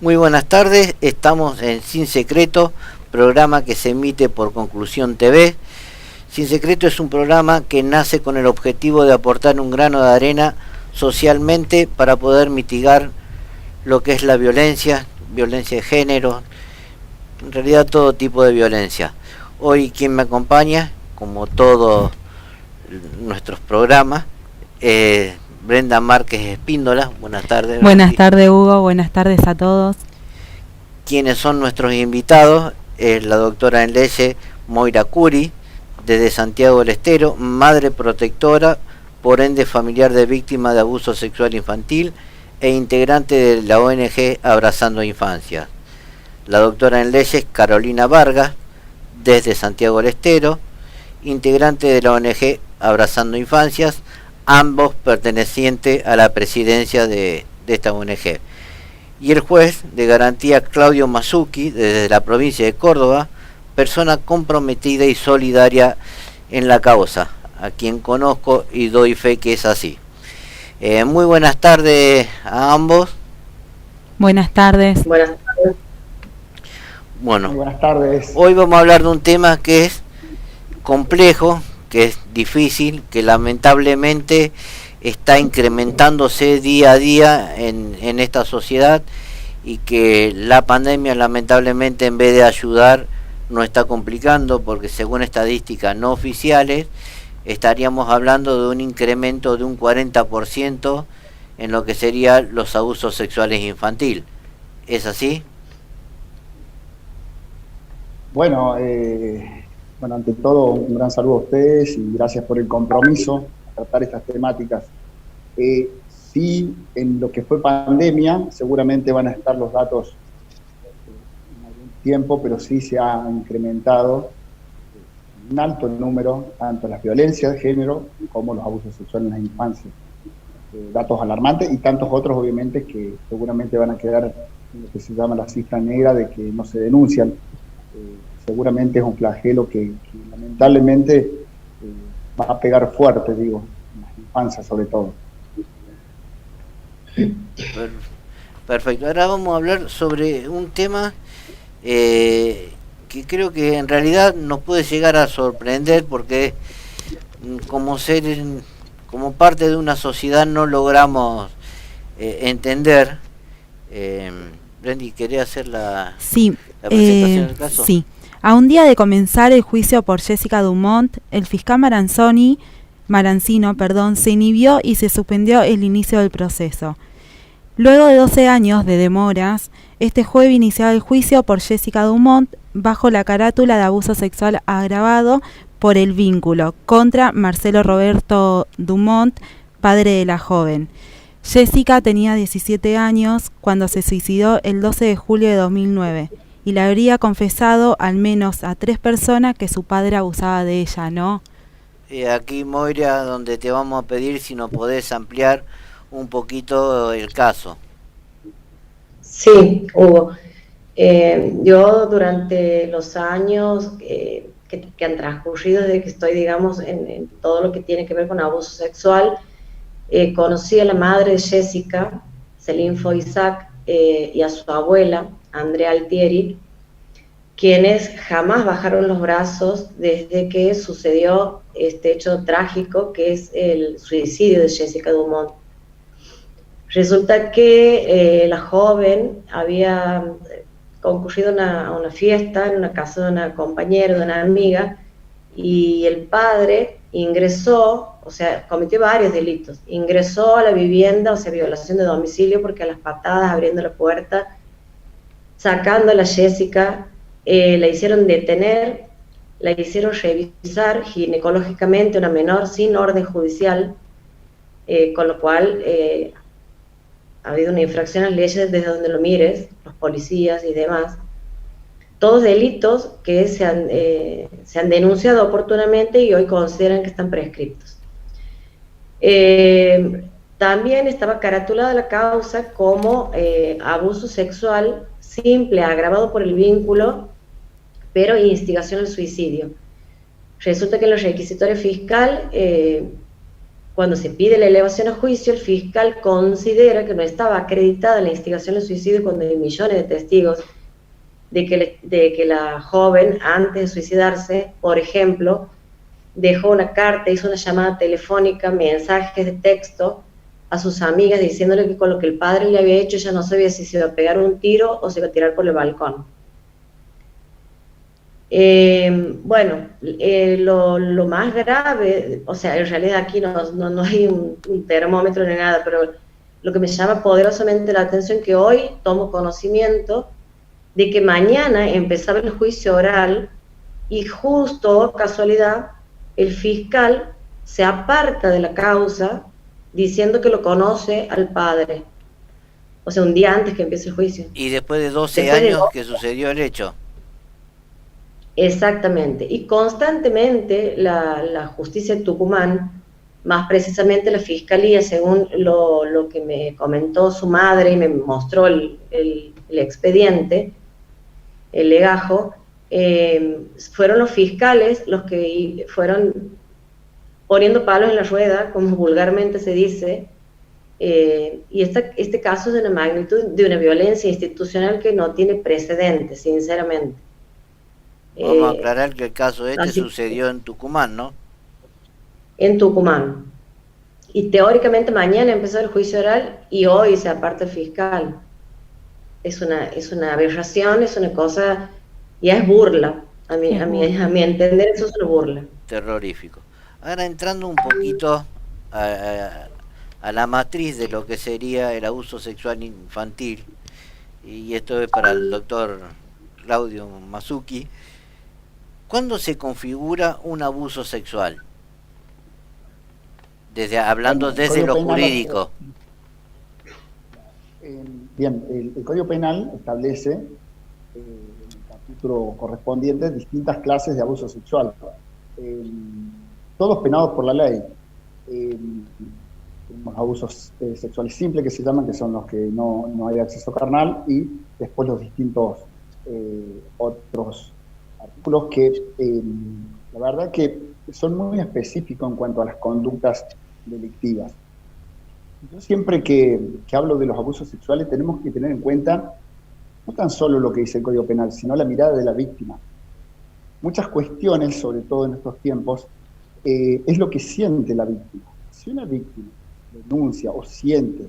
Muy buenas tardes, estamos en Sin Secreto, programa que se emite por Conclusión TV. Sin Secreto es un programa que nace con el objetivo de aportar un grano de arena socialmente para poder mitigar lo que es la violencia, violencia de género, en realidad todo tipo de violencia. Hoy quien me acompaña, como todos nuestros programas, Brenda Márquez Espíndola. Buenas tardes. Buenas tardes, Hugo. Buenas tardes a todos. Quienes son nuestros invitados es la doctora en leyes Moira Curi, desde Santiago del Estero, madre protectora, por ende familiar de víctimas de abuso sexual infantil e integrante de la ONG Abrazando Infancias. La doctora en leyes Carolina Vargas, desde Santiago del Estero, integrante de la ONG Abrazando Infancias, ambos pertenecientes a la presidencia de esta ONG. Y el juez de garantía Claudio Masucchi, desde la provincia de Córdoba, persona comprometida y solidaria en la causa, a quien conozco y doy fe que es así. Muy buenas tardes a ambos. Buenas tardes. Buenas tardes. Bueno, muy buenas tardes. Hoy vamos a hablar de un tema que es complejo, que es difícil, que lamentablemente está incrementándose día a día en esta sociedad, y que la pandemia lamentablemente, en vez de ayudar, nos está complicando, porque según estadísticas no oficiales estaríamos hablando de un incremento de un 40% en lo que serían los abusos sexuales infantiles. ¿Es así? Bueno, ante todo, un gran saludo a ustedes y gracias por el compromiso a tratar estas temáticas. Sí, en lo que fue pandemia, seguramente van a estar los datos en algún tiempo, pero sí se ha incrementado un alto número, tanto las violencias de género como los abusos sexuales en la infancia. Datos alarmantes y tantos otros, obviamente, que seguramente van a quedar en lo que se llama la cifra negra de que no se denuncian. Seguramente es un flagelo que lamentablemente va a pegar fuerte, digo, en las infancias sobre todo. Perfecto. Ahora vamos a hablar sobre un tema que creo que en realidad nos puede llegar a sorprender, porque como parte de una sociedad no logramos entender. Brendy, ¿quería hacer la presentación del caso? Sí. A un día de comenzar el juicio por Jessica Dumont, el fiscal Marancino, se inhibió y se suspendió el inicio del proceso. Luego de 12 años de demoras, este jueves iniciaba el juicio por Jessica Dumont bajo la carátula de abuso sexual agravado por el vínculo contra Marcelo Roberto Dumont, padre de la joven. Jessica tenía 17 años cuando se suicidó el 12 de julio de 2009 y le habría confesado al menos a 3 personas que su padre abusaba de ella, ¿no? Aquí, Moira, donde te vamos a pedir si nos podés ampliar un poquito el caso. Sí, Hugo. Yo durante los años que han transcurrido desde que estoy, digamos, en todo lo que tiene que ver con abuso sexual, conocí a la madre de Jessica, Celine Foisac, y a su abuela, Andrea Altieri, quienes jamás bajaron los brazos desde que sucedió este hecho trágico que es el suicidio de Jessica Dumont. Resulta que la joven había concurrido a una fiesta en una casa de una compañera, de una amiga, y el padre ingresó, o sea, cometió varios delitos. Ingresó a la vivienda, o sea, violación de domicilio, porque a las patadas, abriendo la puerta, sacando a la Jessica, la hicieron detener, la hicieron revisar ginecológicamente, una menor sin orden judicial, con lo cual ha habido una infracción a las leyes desde donde lo mires, los policías y demás. Todos delitos que se han denunciado oportunamente y hoy consideran que están prescriptos. También estaba caratulada la causa como abuso sexual simple, agravado por el vínculo, pero instigación al suicidio. Resulta que en los requisitorios fiscal cuando se pide la elevación a juicio, el fiscal considera que no estaba acreditada la instigación al suicidio cuando hay millones de testigos de que la joven, antes de suicidarse, por ejemplo, dejó una carta, hizo una llamada telefónica, mensajes de texto a sus amigas diciéndole que con lo que el padre le había hecho ella no sabía si se iba a pegar un tiro o se iba a tirar por el balcón. Lo más grave, o sea, en realidad aquí no hay un termómetro ni nada, pero lo que me llama poderosamente la atención es que hoy tomo conocimiento de que mañana empezaba el juicio oral y justo, casualidad, el fiscal se aparta de la causa diciendo que lo conoce al padre. O sea, un día antes que empiece el juicio. Y después de 12 años que sucedió el hecho. Exactamente. Y constantemente la justicia de Tucumán, más precisamente la fiscalía, según lo que me comentó su madre y me mostró el expediente, el legajo, fueron los fiscales los que fueron poniendo palos en la rueda, como vulgarmente se dice, y este caso es de una magnitud, de una violencia institucional que no tiene precedentes, sinceramente. Vamos a aclarar que el caso sucedió en Tucumán, ¿no? En Tucumán. Y teóricamente mañana empezó el juicio oral y hoy se aparta el fiscal. Es una aberración, es una cosa, ya es burla. A mi entender, eso es una burla. Terrorífico. Ahora entrando un poquito a la matriz de lo que sería el abuso sexual infantil, y esto es para el doctor Claudio Masucchi. ¿Cuándo se configura un abuso sexual? Hablando desde lo jurídico. Bien, el Código Penal establece en el capítulo correspondiente distintas clases de abuso sexual. Todos penados por la ley. Tenemos abusos sexuales simples que se llaman, que son los que no hay acceso carnal, y después los distintos otros artículos que la verdad que son muy específicos en cuanto a las conductas delictivas. Yo siempre que hablo de los abusos sexuales tenemos que tener en cuenta no tan solo lo que dice el Código Penal, sino la mirada de la víctima. Muchas cuestiones, sobre todo en estos tiempos, es lo que siente la víctima. Si una víctima denuncia o siente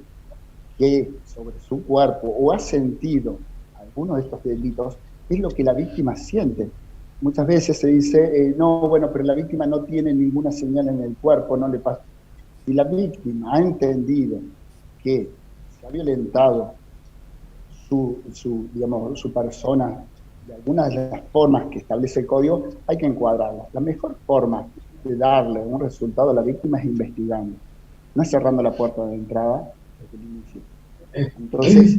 que sobre su cuerpo o ha sentido alguno de estos delitos, es lo que la víctima siente. Muchas veces se dice, pero la víctima no tiene ninguna señal en el cuerpo, no le pasa. Si la víctima ha entendido que se ha violentado su persona de alguna de las formas que establece el código, hay que encuadrarla. La mejor forma de darle un resultado a la víctima es investigando, no es cerrando la puerta de entrada desde el inicio. Entonces,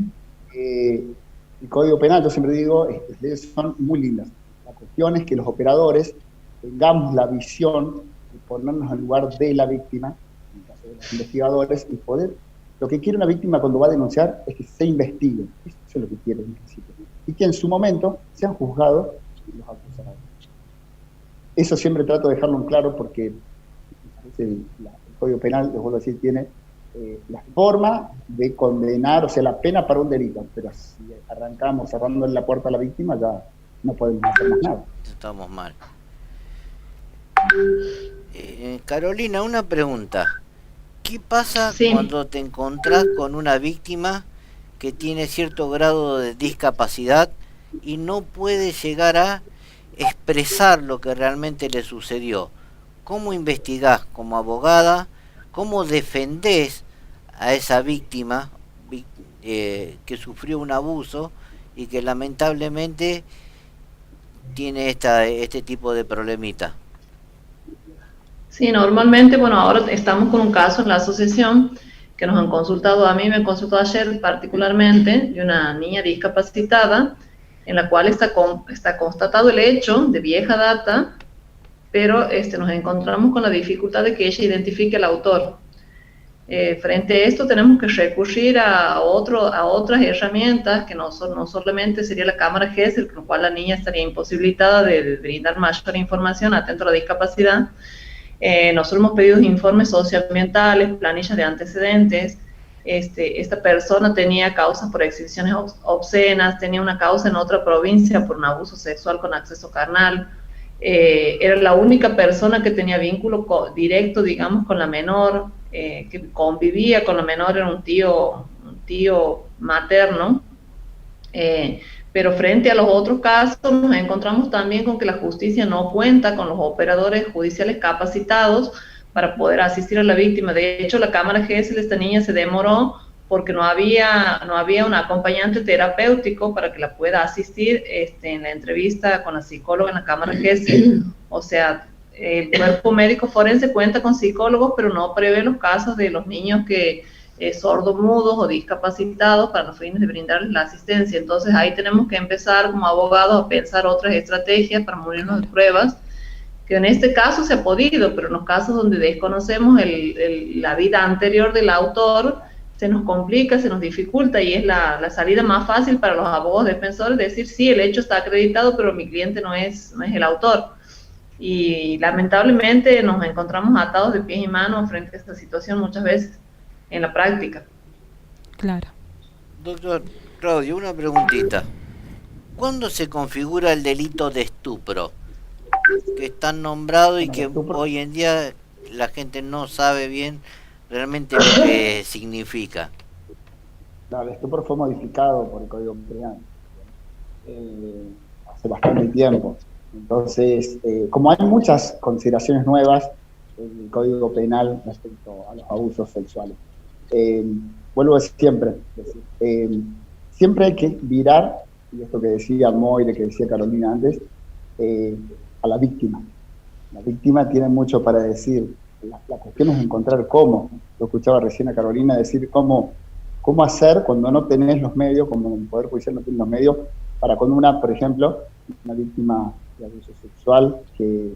el Código Penal, yo siempre digo, estas leyes son muy lindas. La cuestión es que los operadores tengamos la visión de ponernos en lugar de la víctima, en el caso de los investigadores, y poder, lo que quiere una víctima cuando va a denunciar es que se investigue. Eso es lo que quiere en principio. Y que en su momento sean juzgados los acusados. Eso siempre trato de dejarlo en claro porque el Código Penal, les vuelvo a decir, tiene la forma de condenar, o sea, la pena para un delito, pero si arrancamos cerrando la puerta a la víctima, ya no podemos hacer más nada. Estamos mal. Carolina, una pregunta. ¿Qué pasa cuando te encontrás con una víctima que tiene cierto grado de discapacidad y no puede llegar a expresar lo que realmente le sucedió? ¿Cómo investigás como abogada? ¿Cómo defendés a esa víctima que sufrió un abuso y que lamentablemente tiene este tipo de problemita? Sí, normalmente, ahora estamos con un caso en la asociación que nos han consultado, a mí me consultó ayer particularmente, de una niña discapacitada, en la cual está constatado el hecho de vieja data, pero nos encontramos con la dificultad de que ella identifique al autor. Frente a esto tenemos que recurrir a otras herramientas, que no solamente sería la cámara GESEL, con lo cual la niña estaría imposibilitada de brindar mayor información atento a la discapacidad, Nosotros hemos pedido informes socioambientales, planillas de antecedentes. Esta persona tenía causas por exhibiciones obscenas, tenía una causa en otra provincia por un abuso sexual con acceso carnal. Era la única persona que tenía vínculo directo, digamos, con la menor, que convivía con la menor, era un tío materno. Pero frente a los otros casos nos encontramos también con que la justicia no cuenta con los operadores judiciales capacitados para poder asistir a la víctima. De hecho, la cámara GESEL de esta niña se demoró porque no había un acompañante terapéutico para que la pueda asistir en la entrevista con la psicóloga en la cámara GESEL. O sea, el cuerpo médico forense cuenta con psicólogos, pero no prevé los casos de los niños que sordomudos o discapacitados para los fines de brindarles la asistencia. Entonces ahí tenemos que empezar como abogados a pensar otras estrategias para morirnos de pruebas, que en este caso se ha podido, pero en los casos donde desconocemos la vida anterior del autor, se nos complica, se nos dificulta, y es la salida más fácil para los abogados defensores decir, sí, el hecho está acreditado, pero mi cliente no es el autor. Y lamentablemente nos encontramos atados de pies y manos frente a esta situación muchas veces en la práctica. Claro. Doctor Claudio, una preguntita. ¿Cuándo se configura el delito de estupro? Que es tan nombrado y que hoy en día la gente no sabe bien realmente lo que significa. Claro, el estupro fue modificado por el Código Penal hace bastante tiempo. Entonces, como hay muchas consideraciones nuevas en el Código Penal respecto a los abusos sexuales, vuelvo a siempre hay que virar, y esto que decía Moira, que decía Carolina antes, a la víctima. La víctima tiene mucho para decir. La cuestión es encontrar cómo. Yo escuchaba recién a Carolina decir cómo hacer cuando no tenés los medios, como el Poder Judicial no tiene los medios, para con por ejemplo, una víctima de abuso sexual que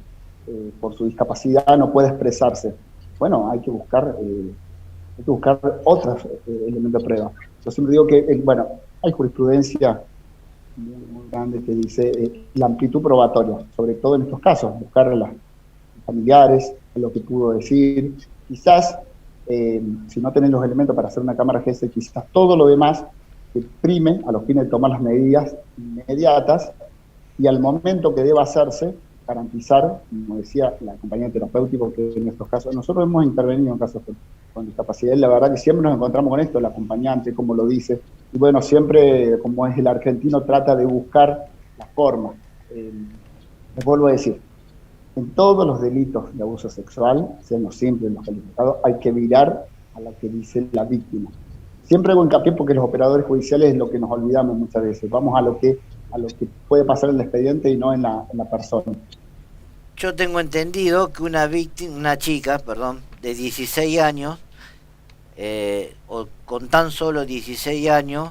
por su discapacidad no puede expresarse. Bueno, hay que buscar otros elementos de prueba. Yo siempre digo que, hay jurisprudencia muy grande que dice la amplitud probatoria, sobre todo en estos casos, buscar a los familiares, lo que pudo decir. Quizás, si no tenés los elementos para hacer una cámara GESEL, quizás todo lo demás que prime a los fines de tomar las medidas inmediatas, y al momento que deba hacerse, garantizar, como decía la compañía terapéutica, que en estos casos, nosotros hemos intervenido en casos con discapacidad, y la verdad que siempre nos encontramos con esto, el acompañante, como lo dice, y bueno, siempre, como es el argentino, trata de buscar la forma. Les vuelvo a decir, en todos los delitos de abuso sexual, sean los simples, los calificados, hay que mirar a lo que dice la víctima. Siempre hago hincapié porque los operadores judiciales es lo que nos olvidamos muchas veces, vamos a lo que puede pasar en el expediente y no en la persona. Yo tengo entendido que una chica, de 16 años, o con tan solo 16 años,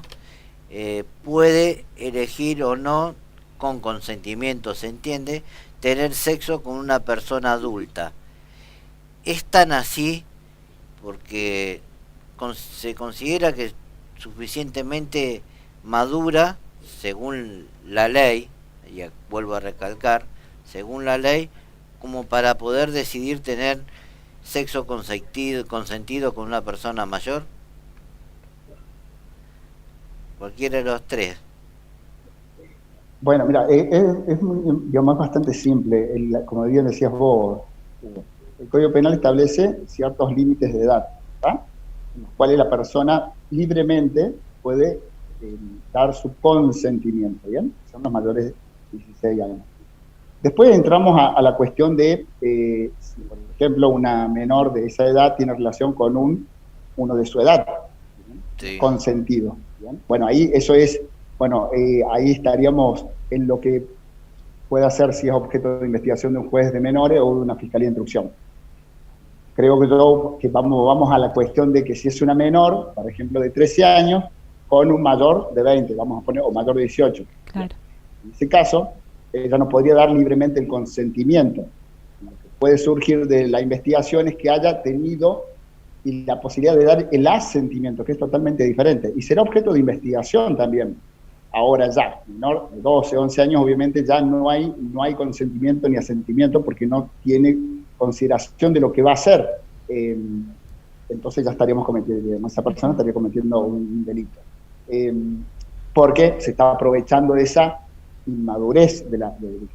puede elegir o no, con consentimiento, se entiende, tener sexo con una persona adulta. Es tan así porque se considera que es suficientemente madura, según la ley, y vuelvo a recalcar, según la ley, como para poder decidir tener sexo consentido con una persona mayor. Cualquiera de los tres. Bueno, mira, es digamos, bastante simple. Como bien decías vos, el Código Penal establece ciertos límites de edad, ¿verdad?, en los cuales la persona libremente puede dar su consentimiento, ¿bien? Son los mayores de 16 años. Después entramos a la cuestión de, si por ejemplo una menor de esa edad tiene relación con uno de su edad, sí, consentido, ¿bien? Bueno, ahí eso es, ahí estaríamos en lo que puede hacer si es objeto de investigación de un juez de menores o de una fiscalía de instrucción. Creo que vamos a la cuestión de que si es una menor, por ejemplo, de 13 años, con un mayor de 20, vamos a poner, o mayor de 18. Claro. En ese caso, ella no podría dar libremente el consentimiento. Lo que puede surgir de la investigación es que haya tenido y la posibilidad de dar el asentimiento, que es totalmente diferente, y será objeto de investigación también. Ahora ya, menor de 12, 11 años, obviamente ya no hay consentimiento ni asentimiento porque no tiene consideración de lo que va a hacer, entonces ya estaríamos cometiendo, esa persona estaría cometiendo un delito. Porque se está aprovechando de esa inmadurez de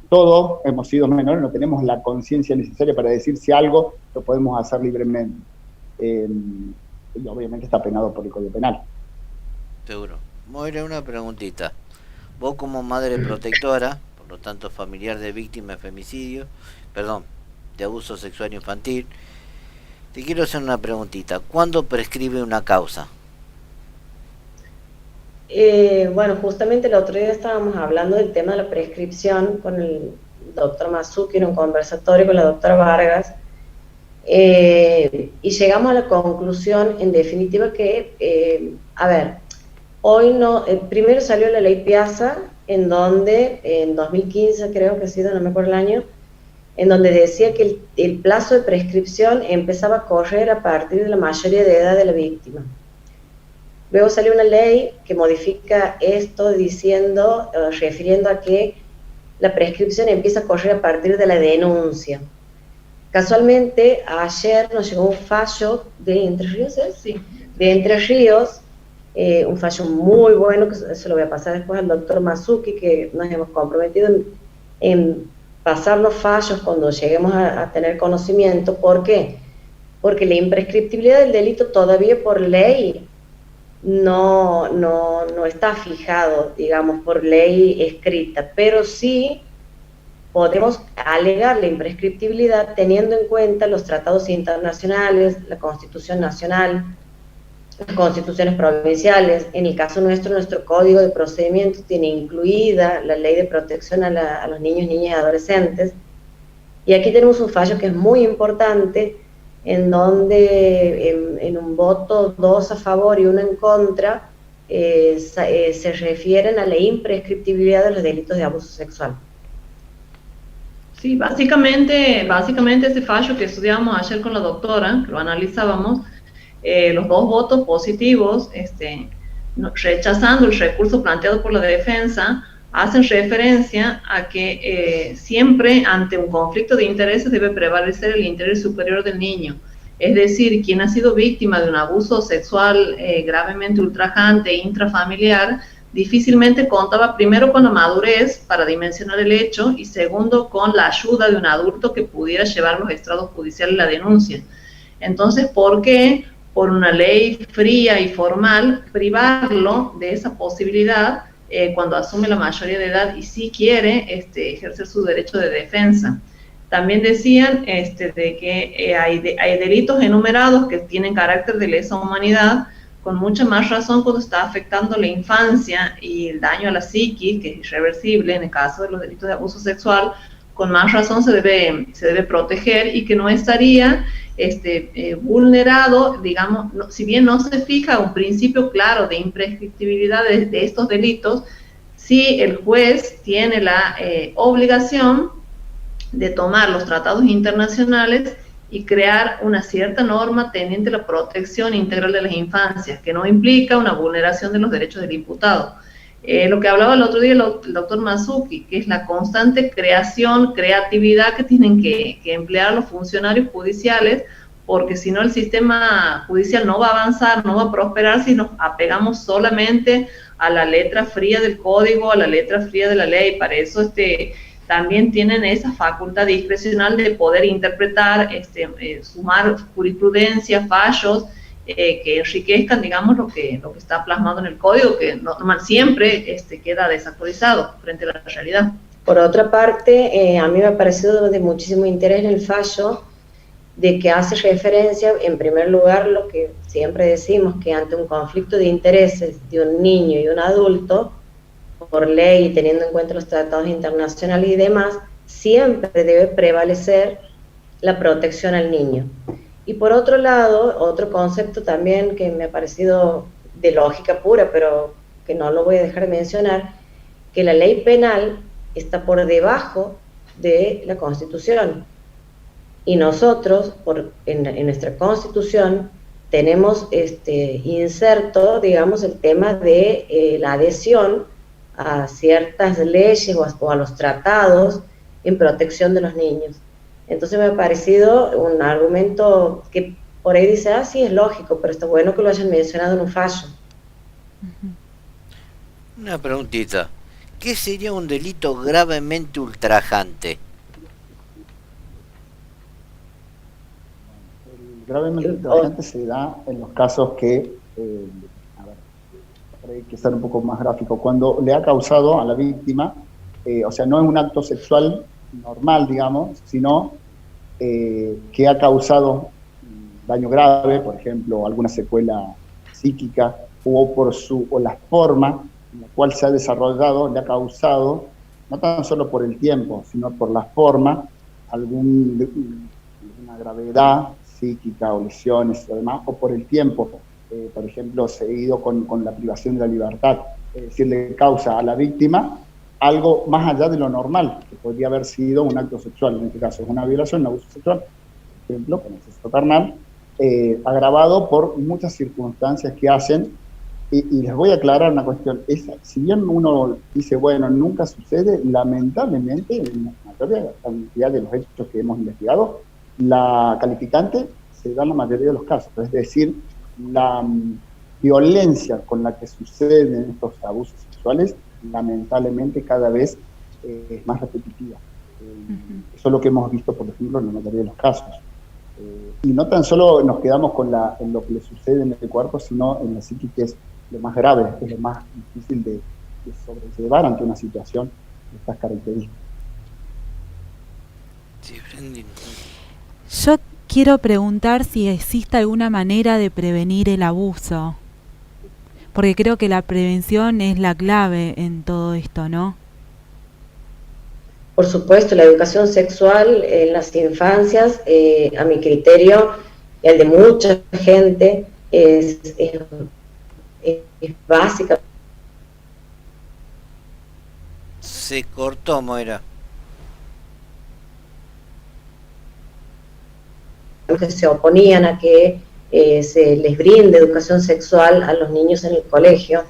todos hemos sido menores, no tenemos la conciencia necesaria para decir si algo lo podemos hacer libremente. Y obviamente está penado por el Código Penal. Seguro. Moira, una preguntita. Vos como madre protectora, por lo tanto familiar de víctima de femicidio, de abuso sexual infantil, te quiero hacer una preguntita. ¿Cuándo prescribe una causa? Bueno, justamente el otro día estábamos hablando del tema de la prescripción con el doctor Masuki en un conversatorio con la doctora Vargas, y llegamos a la conclusión, en definitiva, que, hoy no, primero salió la ley Piazza, en donde, en 2015 creo que ha sido, no me acuerdo el año, en donde decía que el plazo de prescripción empezaba a correr a partir de la mayoría de edad de la víctima. Luego salió una ley que modifica esto diciendo, refiriendo a que la prescripción empieza a correr a partir de la denuncia. Casualmente, ayer nos llegó un fallo de Entre Ríos, ¿eh? Sí, de Entre Ríos, un fallo muy bueno, que se lo voy a pasar después al doctor Masuki, que nos hemos comprometido en pasar los fallos cuando lleguemos a tener conocimiento. ¿Por qué? Porque la imprescriptibilidad del delito todavía por ley no está fijado, digamos, por ley escrita, pero sí podemos alegar la imprescriptibilidad teniendo en cuenta los tratados internacionales, la Constitución Nacional, las constituciones provinciales. En el caso nuestro, nuestro Código de Procedimientos tiene incluida la Ley de Protección a los niños, niñas y adolescentes. Y aquí tenemos un fallo que es muy importante, en donde en un voto 2 a favor y 1 en contra, se refieren a la imprescriptibilidad de los delitos de abuso sexual. Sí, básicamente ese fallo que estudiamos ayer con la doctora, que lo analizábamos, los dos votos positivos, rechazando el recurso planteado por la defensa, hacen referencia a que siempre ante un conflicto de intereses debe prevalecer el interés superior del niño. Es decir, quien ha sido víctima de un abuso sexual gravemente ultrajante e intrafamiliar, difícilmente contaba primero con la madurez para dimensionar el hecho y segundo con la ayuda de un adulto que pudiera llevar los estrados judiciales la denuncia. Entonces, ¿por qué por una ley fría y formal privarlo de esa posibilidad cuando asume la mayoría de edad y sí quiere ejercer su derecho de defensa? También decían de que hay delitos enumerados que tienen carácter de lesa humanidad, con mucha más razón cuando está afectando la infancia y el daño a la psiquis, que es irreversible en el caso de los delitos de abuso sexual, con más razón se debe proteger y que no estaría vulnerado, digamos, si bien no se fija un principio claro de imprescriptibilidad de estos delitos, sí el juez tiene la obligación de tomar los tratados internacionales y crear una cierta norma tendiente a la protección integral de las infancias, que no implica una vulneración de los derechos del imputado. Lo que hablaba el otro día el doctor Masuki, que es la constante creatividad que tienen que emplear los funcionarios judiciales, porque si no el sistema judicial no va a avanzar, no va a prosperar si nos apegamos solamente a la letra fría del código, a la letra fría de la ley. Para eso también tienen esa facultad discrecional de poder interpretar, sumar jurisprudencia, fallos, que enriquezcan, digamos, lo que está plasmado en el código, que siempre queda desactualizado frente a la realidad. Por otra parte, a mí me ha parecido de muchísimo interés en el fallo de que hace referencia, en primer lugar, lo que siempre decimos, que ante un conflicto de intereses de un niño y un adulto, por ley y teniendo en cuenta los tratados internacionales y demás, siempre debe prevalecer la protección al niño. Y por otro lado, otro concepto también que me ha parecido de lógica pura, pero que no lo voy a dejar de mencionar, que la ley penal está por debajo de la Constitución. Y nosotros, en nuestra Constitución, tenemos inserto, digamos, el tema de la adhesión a ciertas leyes o a los tratados en protección de los niños. Entonces me ha parecido un argumento que por ahí dice, ah, sí, es lógico, pero está bueno que lo hayan mencionado en un fallo. Una preguntita. ¿Qué sería un delito gravemente ultrajante? El gravemente ultrajante se da en los casos que, a ver, hay que ser un poco más gráfico, cuando le ha causado a la víctima, o sea, no es un acto sexual normal, digamos, sino que ha causado daño grave, por ejemplo, alguna secuela psíquica, o la forma en la cual se ha desarrollado, le ha causado, no tan solo por el tiempo, sino por la forma, alguna gravedad psíquica o lesiones o demás, o por el tiempo, por ejemplo, seguido con la privación de la libertad, es decir, le causa a la víctima algo más allá de lo normal, que podría haber sido un acto sexual, en este caso es una violación, un abuso sexual, por ejemplo, con exceso carnal, agravado por muchas circunstancias que hacen, y les voy a aclarar una cuestión, si bien uno dice, bueno, nunca sucede, lamentablemente, en la mayoría cantidad de los hechos que hemos investigado, la calificante se da en la mayoría de los casos, es decir, la violencia con la que suceden estos abusos sexuales, lamentablemente cada vez es más repetitiva. Eso es lo que hemos visto, por ejemplo, en la mayoría de los casos. Y no tan solo nos quedamos en lo que le sucede en el cuerpo, sino en la psique, que es lo más grave, es lo más difícil de sobrellevar ante una situación de estas características. Yo quiero preguntar si existe alguna manera de prevenir el abuso, porque creo que la prevención es la clave en todo esto, ¿no? Por supuesto, la educación sexual en las infancias, a mi criterio y al de mucha gente, es básica. Se cortó, Moira. Que se oponían a que se les brinde educación sexual a los niños en el colegio.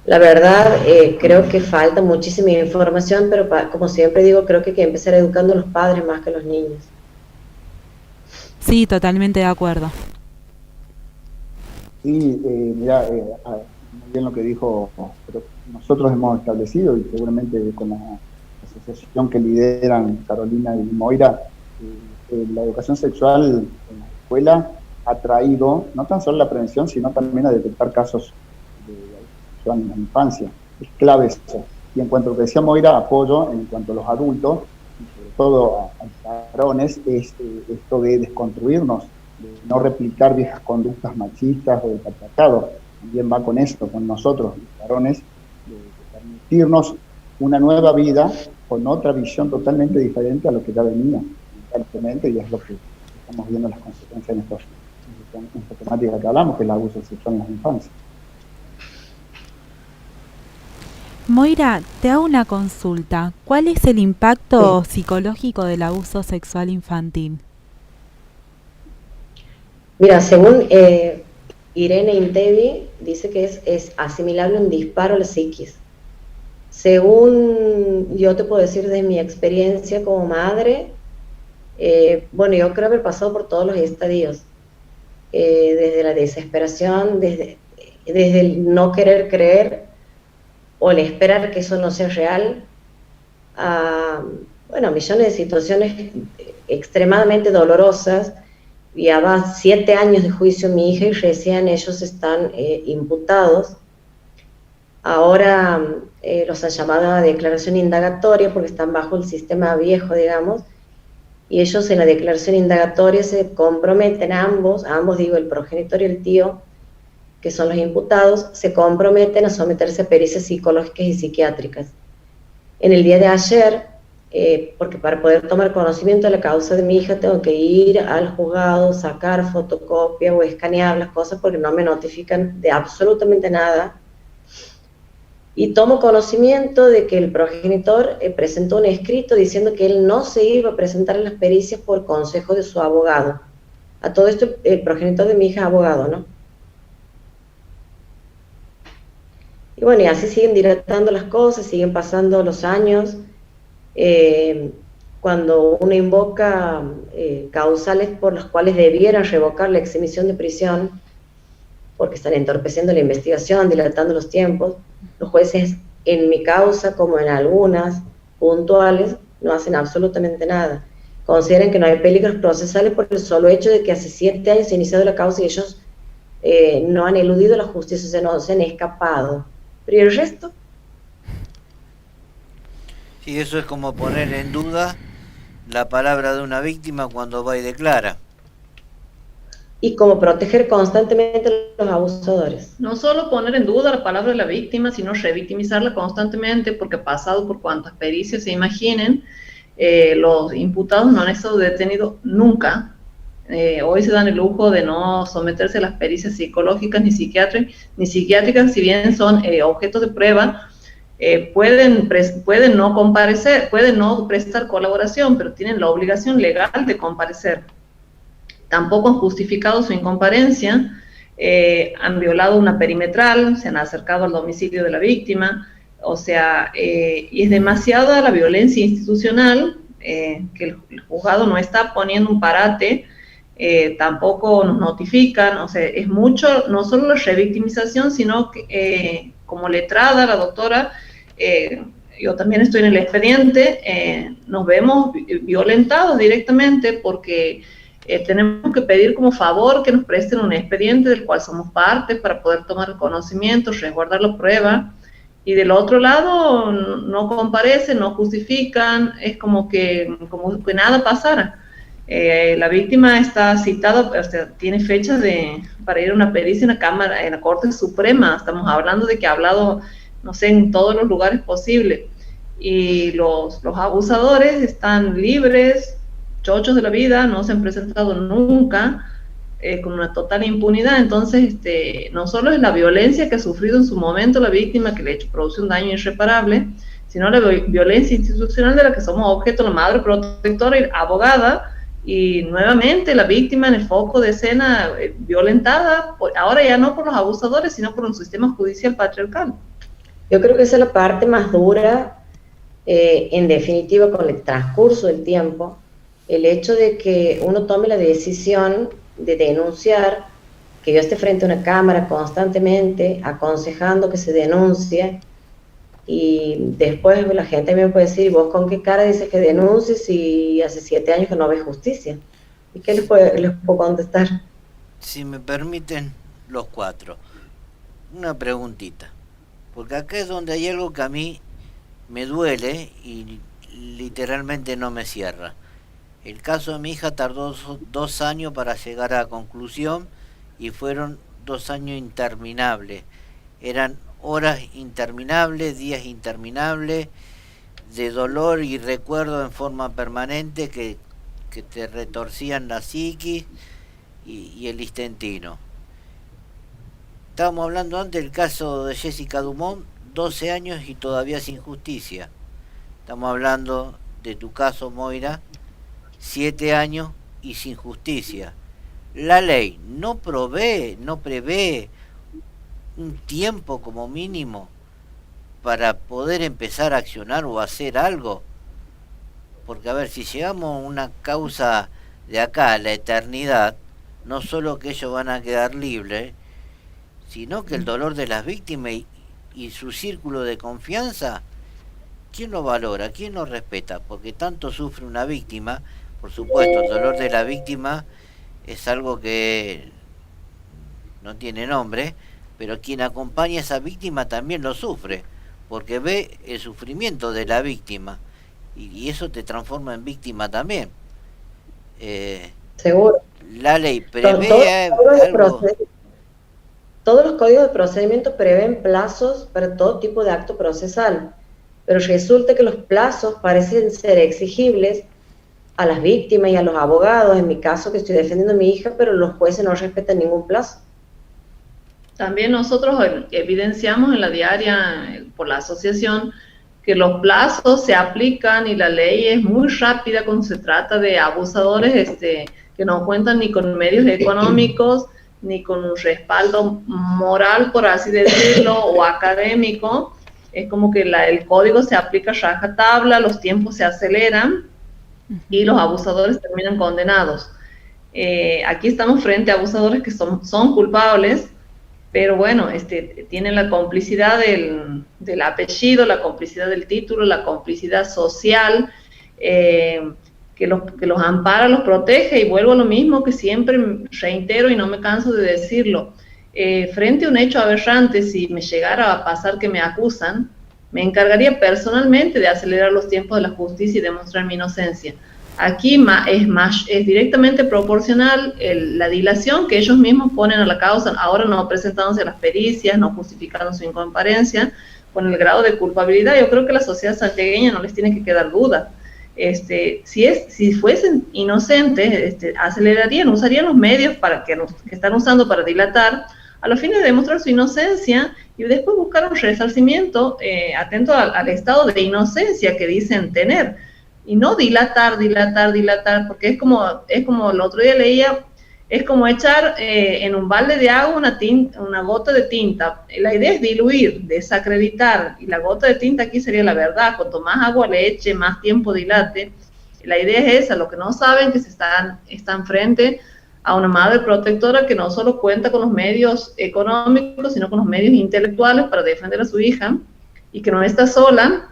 La verdad, creo que falta muchísima información, pero como siempre digo, creo que hay que empezar educando a los padres más que a los niños. Sí, totalmente de acuerdo. Sí, mira, muy bien lo que dijo, pero nosotros hemos establecido, y seguramente con la asociación que lideran Carolina y Moira, la educación sexual en la escuela ha traído no tan solo la prevención, sino también a detectar casos de abuso sexual en la infancia. Es clave eso. Y en cuanto a lo que decía Moira, apoyo en cuanto a los adultos, y sobre todo a los varones, es esto de desconstruirnos, de no replicar viejas conductas machistas o de patriarcado. También va con esto, con nosotros, los varones, de permitirnos una nueva vida con otra visión totalmente diferente a lo que ya venía, y es lo que estamos viendo las consecuencias en esta temática que hablamos, que es el abuso sexual en las infancias. Moira, te hago una consulta. ¿Cuál es el impacto psicológico del abuso sexual infantil? Mira, según Irene Intevi, dice que es asimilable a un disparo a la psiquis. Según yo te puedo decir de mi experiencia como madre, bueno, yo creo haber pasado por todos los estadios, desde la desesperación, desde el no querer creer o el esperar que eso no sea real, a, bueno, millones de situaciones extremadamente dolorosas. Lleva 7 años de juicio mi hija y recién ellos están imputados. Ahora los han llamado a declaración indagatoria porque están bajo el sistema viejo, digamos, y ellos en la declaración indagatoria se comprometen ambos digo, el progenitor y el tío, que son los imputados, se comprometen a someterse a pericias psicológicas y psiquiátricas. En el día de ayer, porque para poder tomar conocimiento de la causa de mi hija tengo que ir al juzgado, sacar fotocopia o escanear las cosas porque no me notifican de absolutamente nada. Y tomo conocimiento de que el progenitor presentó un escrito diciendo que él no se iba a presentar en las pericias por consejo de su abogado. A todo esto, el progenitor de mi hija es abogado, ¿no? Y bueno, y así siguen dilatando las cosas, siguen pasando los años. cuando uno invoca causales por las cuales debieran revocar la exhibición de prisión, porque están entorpeciendo la investigación, dilatando los tiempos, los jueces, en mi causa como en algunas puntuales, no hacen absolutamente nada. Consideran que no hay peligros procesales por el solo hecho de que hace 7 años se ha iniciado la causa y ellos no han eludido la justicia, o sea, no se han escapado. Pero ¿y el resto? Sí, eso es como poner en duda la palabra de una víctima cuando va y declara. Y como proteger constantemente a los abusadores. No solo poner en duda la palabra de la víctima, sino revictimizarla constantemente, porque pasado por cuantas pericias se imaginen, los imputados no han estado detenidos nunca. Hoy se dan el lujo de no someterse a las pericias psicológicas ni psiquiátricas, si bien son objetos de prueba. Pueden no comparecer, pueden no prestar colaboración, pero tienen la obligación legal de comparecer. Tampoco han justificado su incomparecencia, han violado una perimetral, se han acercado al domicilio de la víctima, o sea, y es demasiada la violencia institucional, que el juzgado no está poniendo un parate, tampoco nos notifican, o sea, es mucho, no solo la revictimización, sino que como letrada, la doctora, yo también estoy en el expediente, nos vemos violentados directamente porque tenemos que pedir como favor que nos presten un expediente del cual somos parte para poder tomar conocimiento, resguardar la prueba, y del otro lado no comparecen, no justifican, es como que nada pasara. La víctima está citada, o sea, tiene fecha para ir a una pericia en la Cámara, en la Corte Suprema, estamos hablando de que ha hablado, no sé, en todos los lugares posibles, y los abusadores están libres, chochos de la vida, no se han presentado nunca, con una total impunidad. Entonces, no solo es la violencia que ha sufrido en su momento la víctima, que le ha hecho producir un daño irreparable, sino la violencia institucional de la que somos objeto, la madre protectora y abogada, y nuevamente la víctima en el foco de escena, violentada, ahora ya no por los abusadores, sino por un sistema judicial patriarcal. Yo creo que esa es la parte más dura, en definitiva, con el transcurso del tiempo, el hecho de que uno tome la decisión de denunciar, que yo esté frente a una cámara constantemente aconsejando que se denuncie, y después la gente me puede decir, ¿vos con qué cara dices que denuncies si hace 7 años que no ves justicia? ¿Y qué les puedo contestar? Si me permiten los 4, una preguntita, porque acá es donde hay algo que a mí me duele y literalmente no me cierra. El caso de mi hija tardó 2 años para llegar a conclusión y fueron 2 años interminables. Eran horas interminables, días interminables, de dolor y recuerdo en forma permanente que te retorcían la psiquis y el intestino. Estábamos hablando antes del caso de Jessica Dumont, 12 años y todavía sin justicia. Estamos hablando de tu caso, Moira, 7 años y sin justicia. La ley no prevé un tiempo como mínimo para poder empezar a accionar o hacer algo. Porque a ver, si llegamos a una causa de acá a la eternidad, no solo que ellos van a quedar libres, sino que el dolor de las víctimas y su círculo de confianza, ¿quién lo valora? ¿Quién lo respeta? Porque tanto sufre una víctima. Por supuesto, el dolor de la víctima es algo que no tiene nombre, pero quien acompaña a esa víctima también lo sufre, porque ve el sufrimiento de la víctima, y eso te transforma en víctima también. Seguro. La ley prevé algo. Todos los códigos de procedimiento prevén plazos para todo tipo de acto procesal, pero resulta que los plazos parecen ser exigibles a las víctimas y a los abogados, en mi caso que estoy defendiendo a mi hija, pero los jueces no respetan ningún plazo. También nosotros evidenciamos en la diaria, por la asociación, que los plazos se aplican y la ley es muy rápida cuando se trata de abusadores que no cuentan ni con medios económicos, ni con un respaldo moral, por así decirlo, o académico. Es como que el código se aplica rajatabla, los tiempos se aceleran, y los abusadores terminan condenados. Aquí estamos frente a abusadores que son culpables, pero bueno, tienen la complicidad del apellido, la complicidad del título, la complicidad social, que los ampara, los protege, y vuelvo a lo mismo que siempre reitero y no me canso de decirlo. Frente a un hecho aberrante, si me llegara a pasar que me acusan, me encargaría personalmente de acelerar los tiempos de la justicia y demostrar mi inocencia. Aquí es directamente proporcional la dilación que ellos mismos ponen a la causa, ahora no presentándose a las pericias, no justificando su incomparecencia, con el grado de culpabilidad. Yo creo que la sociedad santiagueña no les tiene que quedar duda. Si fuesen inocentes, acelerarían, usarían los medios que están usando para dilatar, a los fines de demostrar su inocencia, y después buscar un resarcimiento atento al estado de inocencia que dicen tener, y no dilatar, porque es como el otro día leía, es como echar en un balde de agua una gota de tinta. La idea es diluir, desacreditar, y la gota de tinta aquí sería la verdad. Cuanto más agua le eche, más tiempo dilate. La idea es esa. Lo que no saben que están frente a una madre protectora que no solo cuenta con los medios económicos, sino con los medios intelectuales para defender a su hija, y que no está sola,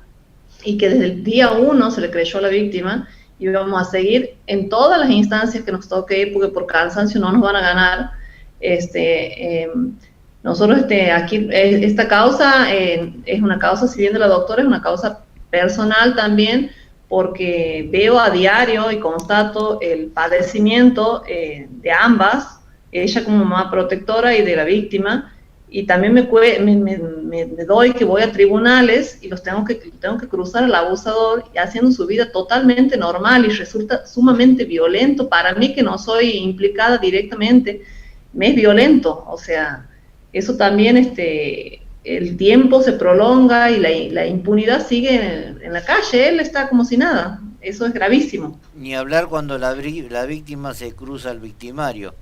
y que desde el día 1 se le creyó a la víctima, y vamos a seguir en todas las instancias que nos toque ir, porque por cansancio no nos van a ganar. Nosotros aquí, esta causa es una causa, si bien de la doctora, es una causa personal también, porque veo a diario y constato el padecimiento de ambas, ella como mamá protectora y de la víctima, y también me doy que voy a tribunales y tengo que cruzar al abusador haciendo su vida totalmente normal, y resulta sumamente violento para mí, que no soy implicada directamente. Me es violento, o sea, eso también, el tiempo se prolonga y la impunidad sigue en la calle, él está como si nada. Eso es gravísimo. Ni hablar cuando la víctima se cruza al victimario.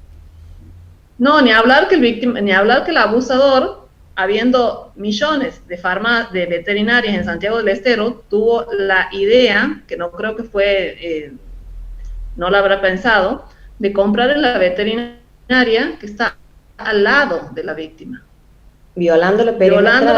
No, ni hablar que el abusador, habiendo millones de veterinarias en Santiago del Estero, tuvo la idea, que no creo que fue, no la habrá pensado, de comprar en la veterinaria que está al lado de la víctima. Violando lo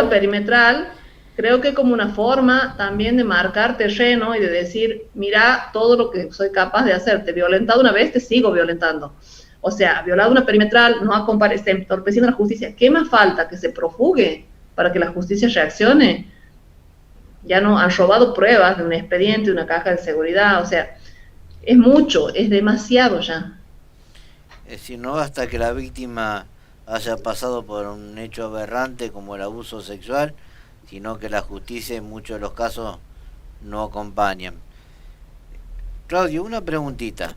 perimetral, creo que como una forma también de marcar terreno y de decir, mira todo lo que soy capaz de hacer, te he violentado una vez, te sigo violentando. O sea, violado una perimetral, no ha comparecido, entorpeciendo la justicia. ¿Qué más falta? Que se profugue para que la justicia reaccione. Ya no han robado pruebas de un expediente, de una caja de seguridad. O sea, es mucho, es demasiado ya. Es decir, no basta que la víctima haya pasado por un hecho aberrante como el abuso sexual, sino que la justicia en muchos de los casos no acompañan. Claudio, una preguntita.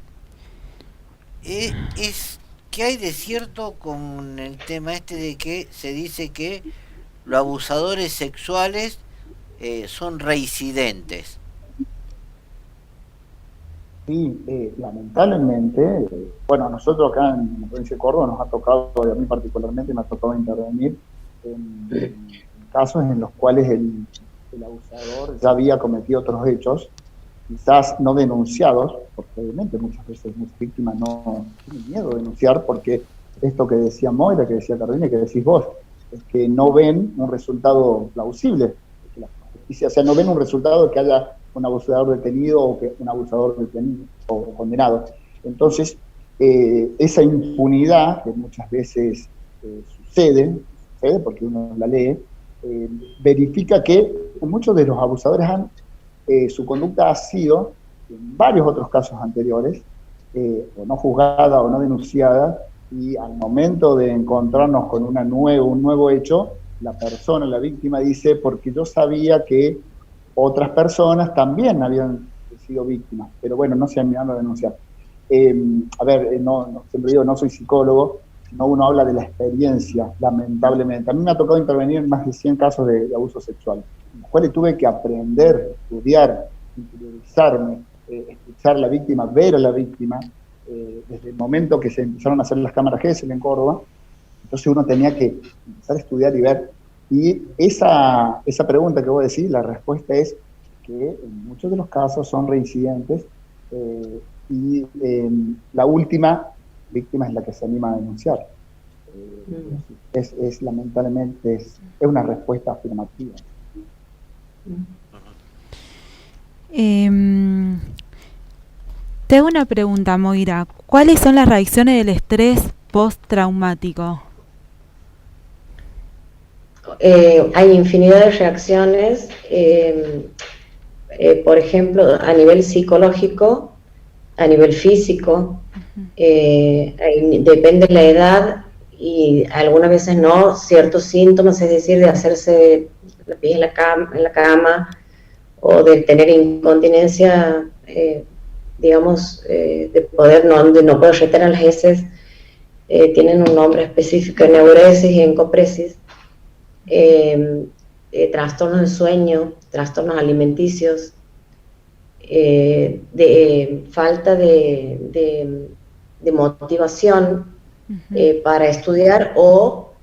¿Qué hay de cierto con el tema de que se dice que los abusadores sexuales son reincidentes? Sí, lamentablemente, bueno, nosotros acá en la provincia de Córdoba nos ha tocado, y a mí particularmente me ha tocado intervenir en casos en los cuales el abusador ya había cometido otros hechos, quizás no denunciados, porque obviamente muchas veces muchas víctimas no tienen miedo de denunciar, porque esto que decía Moira, que decía Carolina, que decís vos, es que no ven un resultado plausible, que la justicia, o sea, no ven un resultado de que haya un abusador detenido o que un abusador detenido o condenado. Entonces, esa impunidad que muchas veces sucede porque uno la lee, verifica que muchos de los abusadores su conducta ha sido, en varios otros casos anteriores, o no juzgada o no denunciada, y al momento de encontrarnos con un nuevo hecho, la persona, la víctima, dice, porque yo sabía que otras personas también habían sido víctimas, pero bueno, no se han mirado a denunciar. A ver, siempre digo, no soy psicólogo, sino uno habla de la experiencia, lamentablemente. A mí me ha tocado intervenir en más de 100 casos de abuso sexual, en los cuales tuve que aprender, estudiar, interiorizarme, escuchar a la víctima, ver a la víctima, desde el momento que se empezaron a hacer las cámaras GESEL en Córdoba. Entonces uno tenía que empezar a estudiar y ver. Y esa pregunta que vos decís, la respuesta es que en muchos de los casos son reincidentes, Y la última víctima es la que se anima a denunciar. Lamentablemente es una respuesta afirmativa. Te hago una pregunta, Moira. ¿Cuáles son las reacciones del estrés postraumático? Hay infinidad de reacciones, por ejemplo, a nivel psicológico, a nivel físico, depende de la edad y algunas veces no, ciertos síntomas, es decir, de hacerse la pis en la cama o de tener incontinencia, digamos, de no poder retener las heces, tienen un nombre específico, eneuresis y encopresis. Trastornos de sueño, trastornos alimenticios, de falta de motivación para estudiar, o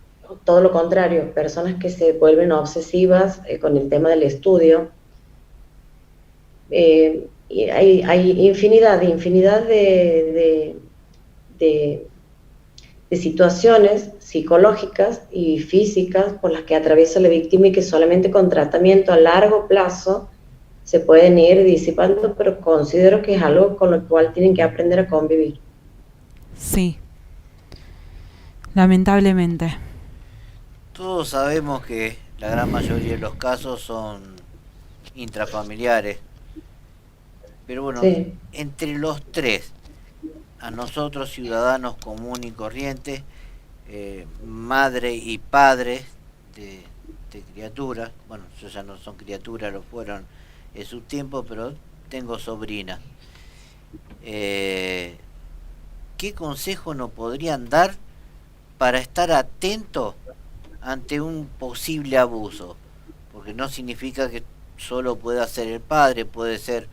todo lo contrario, personas que se vuelven obsesivas con el tema del estudio. Y hay infinidad de situaciones psicológicas y físicas por las que atraviesa la víctima y que solamente con tratamiento a largo plazo se pueden ir disipando, pero considero que es algo con lo cual tienen que aprender a convivir. Sí, lamentablemente. Todos sabemos que la gran mayoría de los casos son intrafamiliares, pero bueno, sí, entre los tres, a nosotros ciudadanos común y corrientes, madre y padres de criaturas, bueno, ellos ya no son criaturas, lo fueron en su tiempo, pero tengo sobrinas. ¿Qué consejo nos podrían dar para estar atentos ante un posible abuso? Porque no significa que solo pueda ser el padre, puede ser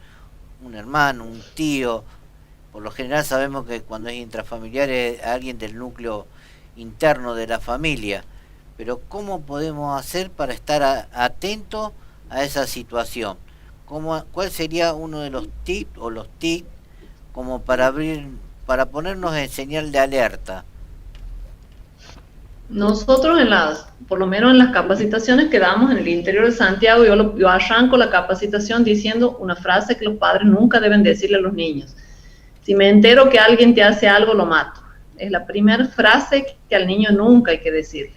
un hermano, un tío. Por lo general sabemos que cuando es intrafamiliar es alguien del núcleo interno de la familia, pero ¿cómo podemos hacer para estar atentos a esa situación? ¿Cuál sería uno de los tips como para ponernos en señal de alerta? Nosotros por lo menos en las capacitaciones que damos en el interior de Santiago, yo arranco la capacitación diciendo una frase que los padres nunca deben decirle a los niños: si me entero que alguien te hace algo, lo mato. Es la primera frase que al niño nunca hay que decirle.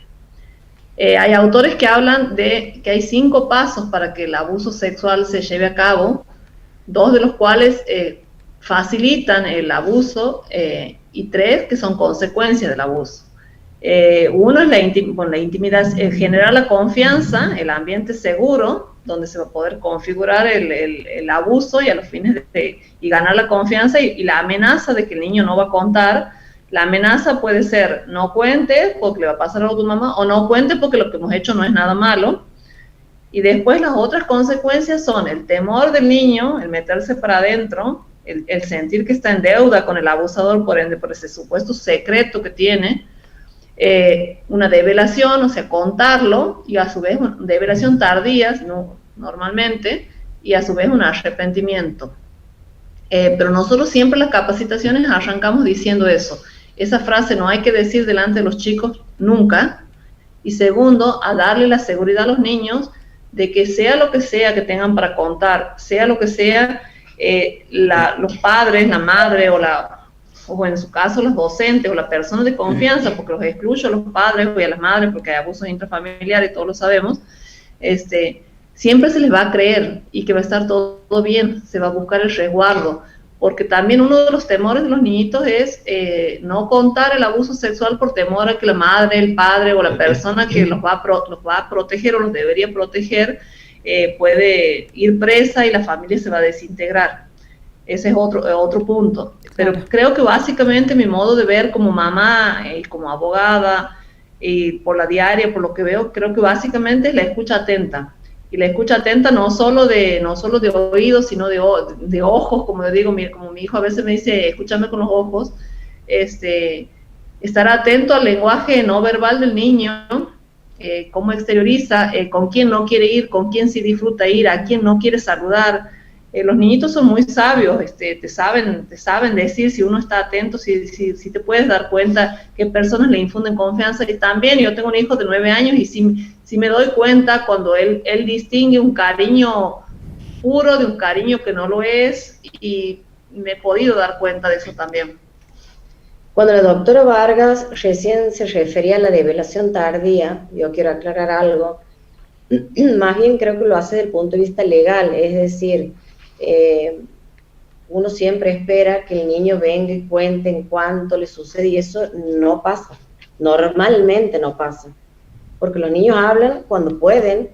Hay autores que hablan de que hay 5 pasos para que el abuso sexual se lleve a cabo, 2 de los cuales facilitan el abuso y 3 que son consecuencias del abuso. Uno es la intimidad, generar la confianza, el ambiente seguro, donde se va a poder configurar el abuso y a los fines y ganar la confianza y la amenaza de que el niño no va a contar. La amenaza puede ser: no cuentes porque le va a pasar algo a tu mamá, o no cuentes porque lo que hemos hecho no es nada malo. Y después las otras consecuencias son el temor del niño, el meterse para adentro, el sentir que está en deuda con el abusador, por ende, por ese supuesto secreto que tiene, una develación, o sea, contarlo, y a su vez una develación tardía, no, normalmente, y a su vez un arrepentimiento. Pero nosotros siempre las capacitaciones arrancamos diciendo eso. Esa frase no hay que decir delante de los chicos nunca. Y segundo, a darle la seguridad a los niños de que sea lo que sea que tengan para contar, sea lo que sea, los padres, la madre o en su caso los docentes o la persona de confianza, porque los excluyo a los padres y a las madres porque hay abusos intrafamiliares y todos lo sabemos, siempre se les va a creer y que va a estar todo bien, se va a buscar el resguardo, porque también uno de los temores de los niñitos es no contar el abuso sexual por temor a que la madre, el padre o la persona que los va a proteger o los debería proteger puede ir presa y la familia se va a desintegrar. Ese es otro punto. Pero creo que básicamente mi modo de ver como mamá y como abogada y por la diaria, por lo que veo, creo que básicamente es la escucha atenta. Y la escucha atenta no solo de oídos, sino de ojos, como yo digo, como mi hijo a veces me dice, escúchame con los ojos, estar atento al lenguaje no verbal del niño, cómo exterioriza, con quién no quiere ir, con quién sí disfruta ir, a quién no quiere saludar, los niñitos son muy sabios, te saben decir si uno está atento, si te puedes dar cuenta qué personas le infunden confianza. Y también yo tengo un hijo de 9 años y si me doy cuenta cuando él distingue un cariño puro de un cariño que no lo es, y me he podido dar cuenta de eso también. Cuando la doctora Vargas recién se refería a la develación tardía, yo quiero aclarar algo, más bien creo que lo hace desde el punto de vista legal, es decir, uno siempre espera que el niño venga y cuente en cuánto le sucede, y eso no pasa, normalmente no pasa, porque los niños hablan cuando pueden,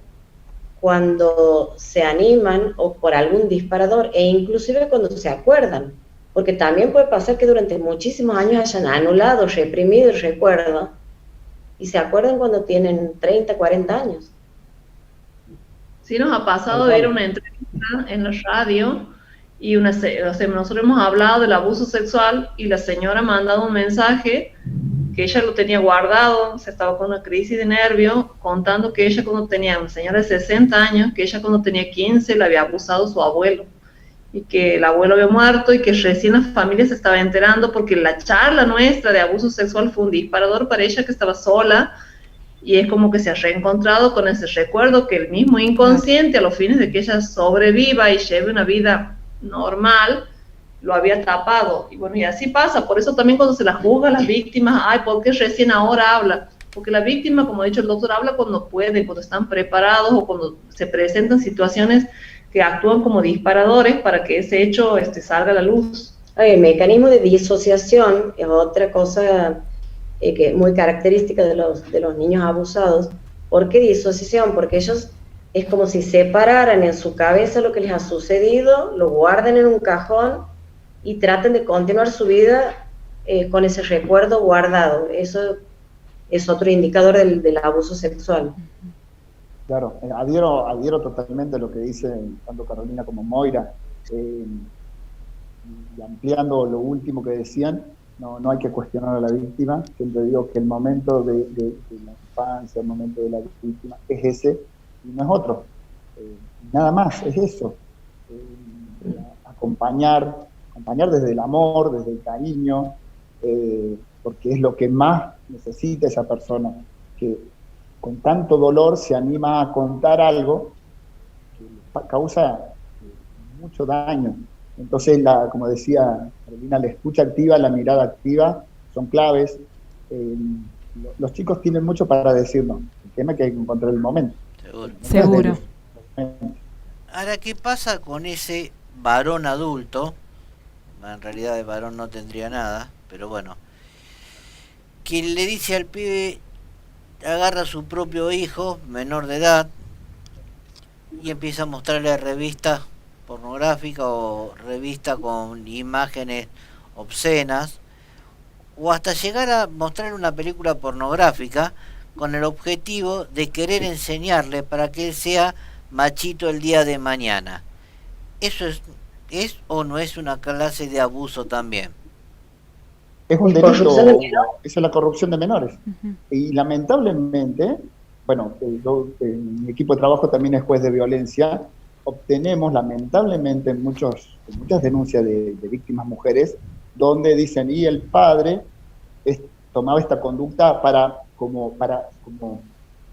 cuando se animan o por algún disparador, e inclusive cuando se acuerdan, porque también puede pasar que durante muchísimos años hayan anulado, reprimido el recuerdo, y se acuerdan cuando tienen 30, 40 años. Sí, nos ha pasado de ver una entrevista en la radio y nosotros hemos hablado del abuso sexual y la señora ha mandado un mensaje que ella lo tenía guardado, se estaba con una crisis de nervio, contando que ella cuando tenía, una señora de 60 años, que ella cuando tenía 15 le había abusado su abuelo, y que el abuelo había muerto, y que recién la familia se estaba enterando porque la charla nuestra de abuso sexual fue un disparador para ella, que estaba sola, y es como que se ha reencontrado con ese recuerdo que el mismo inconsciente, a los fines de que ella sobreviva y lleve una vida normal, lo había tapado. Y bueno, y así pasa. Por eso también cuando se las juzga a las víctimas, ay, ¿por qué recién ahora habla? Porque la víctima, como ha dicho el doctor, habla cuando puede, cuando están preparados o cuando se presentan situaciones que actúan como disparadores para que ese hecho salga a la luz. El mecanismo de disociación es otra cosa que es muy característica de los niños abusados. ¿Por qué disociación? Porque ellos es como si separaran en su cabeza lo que les ha sucedido, lo guarden en un cajón y traten de continuar su vida con ese recuerdo guardado. Eso es otro indicador del abuso sexual. Claro, adhiero totalmente a lo que dicen tanto Carolina como Moira, y ampliando lo último que decían, no hay que cuestionar a la víctima. Siempre digo que el momento de la infancia, el momento de la víctima es ese y no es otro. Nada más, es eso. Acompañar desde el amor, desde el cariño, porque es lo que más necesita esa persona, que con tanto dolor se anima a contar algo que causa mucho daño. Entonces, como decía Carolina, la escucha activa, la mirada activa son claves. Los chicos tienen mucho para decirnos. El tema es que hay que encontrar el momento. Seguro. Ahora, ¿qué pasa con ese varón adulto? En realidad de varón no tendría nada, pero bueno, que le dice al pibe, agarra a su propio hijo, menor de edad, y empieza a mostrarle revistas pornográficas o revistas con imágenes obscenas, o hasta llegar a mostrarle una película pornográfica con el objetivo de querer enseñarle para que él sea machito el día de mañana. ¿Eso es o no es una clase de abuso también? Es un delito, eso es la corrupción de menores. Y lamentablemente, bueno, mi equipo de trabajo también es juez de violencia, obtenemos lamentablemente muchas denuncias de víctimas mujeres, donde dicen, y el padre tomaba esta conducta para,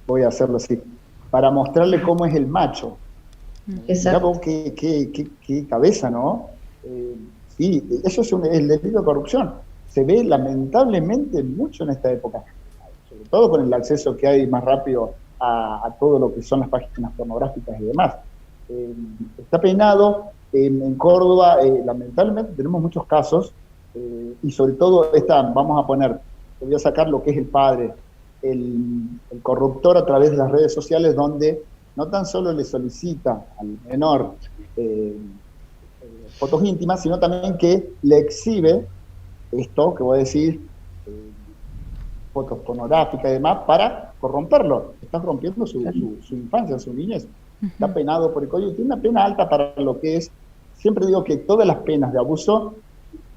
voy a hacerlo así, para mostrarle cómo es el macho. Exacto. Qué cabeza, ¿no? Sí, eso es el delito de corrupción. Se ve lamentablemente mucho en esta época, sobre todo con el acceso que hay más rápido a todo lo que son las páginas pornográficas y demás. Está penado en Córdoba, lamentablemente tenemos muchos casos, y sobre todo vamos a poner, voy a sacar lo que es el padre, el corruptor a través de las redes sociales, donde no tan solo le solicita al menor fotos íntimas, sino también que le exhibe esto que voy a decir, fotos pornográficas y demás, para corromperlo. Están rompiendo su infancia, su niñez. Está penado por el código, tiene una pena alta para lo que es. Siempre digo que todas las penas de abuso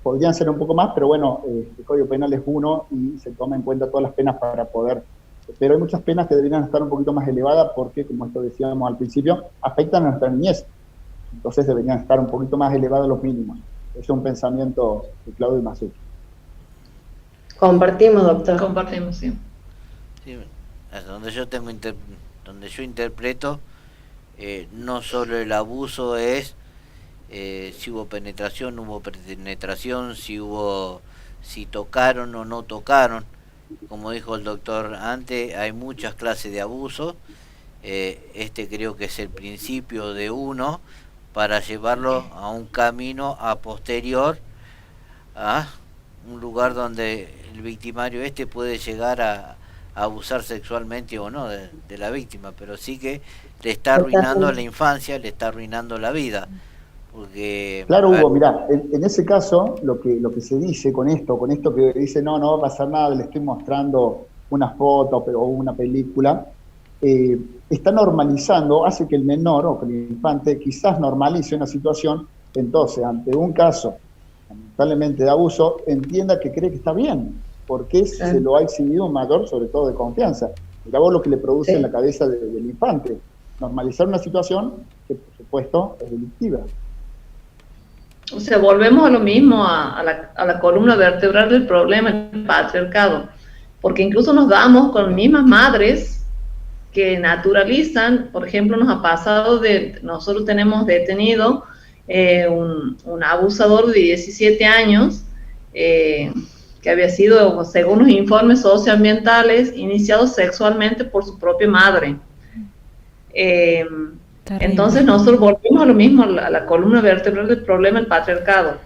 podrían ser un poco más, pero bueno, el Código Penal es uno y se toma en cuenta todas las penas para poder. Pero hay muchas penas que deberían estar un poquito más elevadas porque, como esto decíamos al principio, afectan a nuestra niñez. entonces deberían estar un poquito más elevados los mínimos. Es un pensamiento de Claudio Mazzucchi. Compartimos, doctor. Compartimos, sí. Sí, donde yo interpreto, no solo el abuso es si hubo penetración, no hubo penetración, si tocaron o no tocaron. Como dijo el doctor antes, hay muchas clases de abuso. Este creo que es el principio de uno para llevarlo a un camino a posterior, a un lugar donde el victimario puede llegar a abusar sexualmente o no de la víctima, pero sí que le está arruinando la infancia, le está arruinando la vida. Porque, claro, Hugo, mirá, en ese caso, lo que se dice con esto que dice, no va a pasar nada, le estoy mostrando una foto o una película, está normalizando, hace que el menor o que el infante quizás normalice una situación, entonces, ante un caso, lamentablemente de abuso, entienda que cree que está bien, porque se lo ha exhibido un mayor, sobre todo de confianza. Mirá vos lo que le produce en la cabeza del infante, normalizar una situación que, por supuesto, es delictiva. O sea, volvemos a lo mismo, a la columna vertebral del problema, el patriarcado, porque incluso nos damos con mismas madres que naturalizan. Por ejemplo, nos ha pasado nosotros tenemos detenido un abusador de 17 años, que había sido, según los informes socioambientales, iniciado sexualmente por su propia madre. Entonces nosotros volvemos a lo mismo, a la columna vertebral del problema, el patriarcado.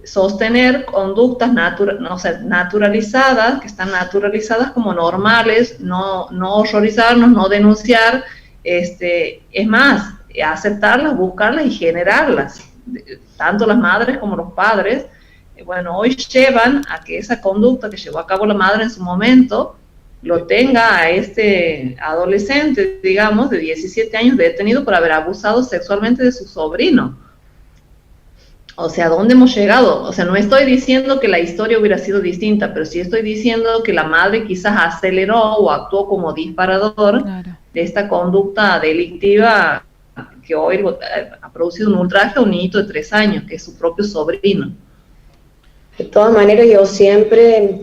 Sostener conductas naturalizadas, que están naturalizadas como normales, no horrorizarnos, no denunciar, es más, aceptarlas, buscarlas y generarlas, tanto las madres como los padres. Bueno, hoy llevan a que esa conducta que llevó a cabo la madre en su momento lo tenga a este adolescente, digamos, de 17 años detenido por haber abusado sexualmente de su sobrino. O sea, ¿a dónde hemos llegado? O sea, no estoy diciendo que la historia hubiera sido distinta, pero sí estoy diciendo que la madre quizás aceleró o actuó como disparador de esta conducta delictiva que hoy ha producido un ultraje a un niñito de 3 años, que es su propio sobrino. De todas maneras, yo siempre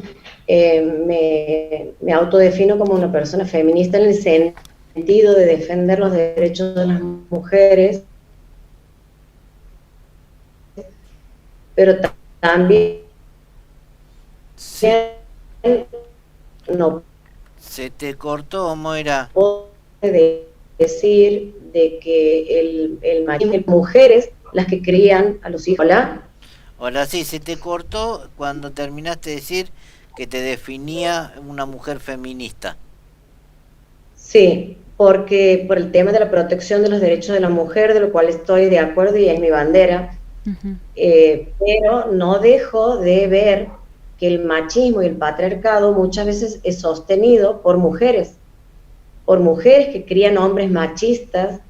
me autodefino como una persona feminista en el sentido de defender los derechos de las mujeres, pero también no se te cortó, Moira. Puede decir de que el machismo, mujeres las que crían a los hijos. Hola, sí, se te cortó cuando terminaste de decir que te definía una mujer feminista. Sí, porque por el tema de la protección de los derechos de la mujer, de lo cual estoy de acuerdo y es mi bandera, pero no dejo de ver que el machismo y el patriarcado muchas veces es sostenido por mujeres que crían hombres machistas,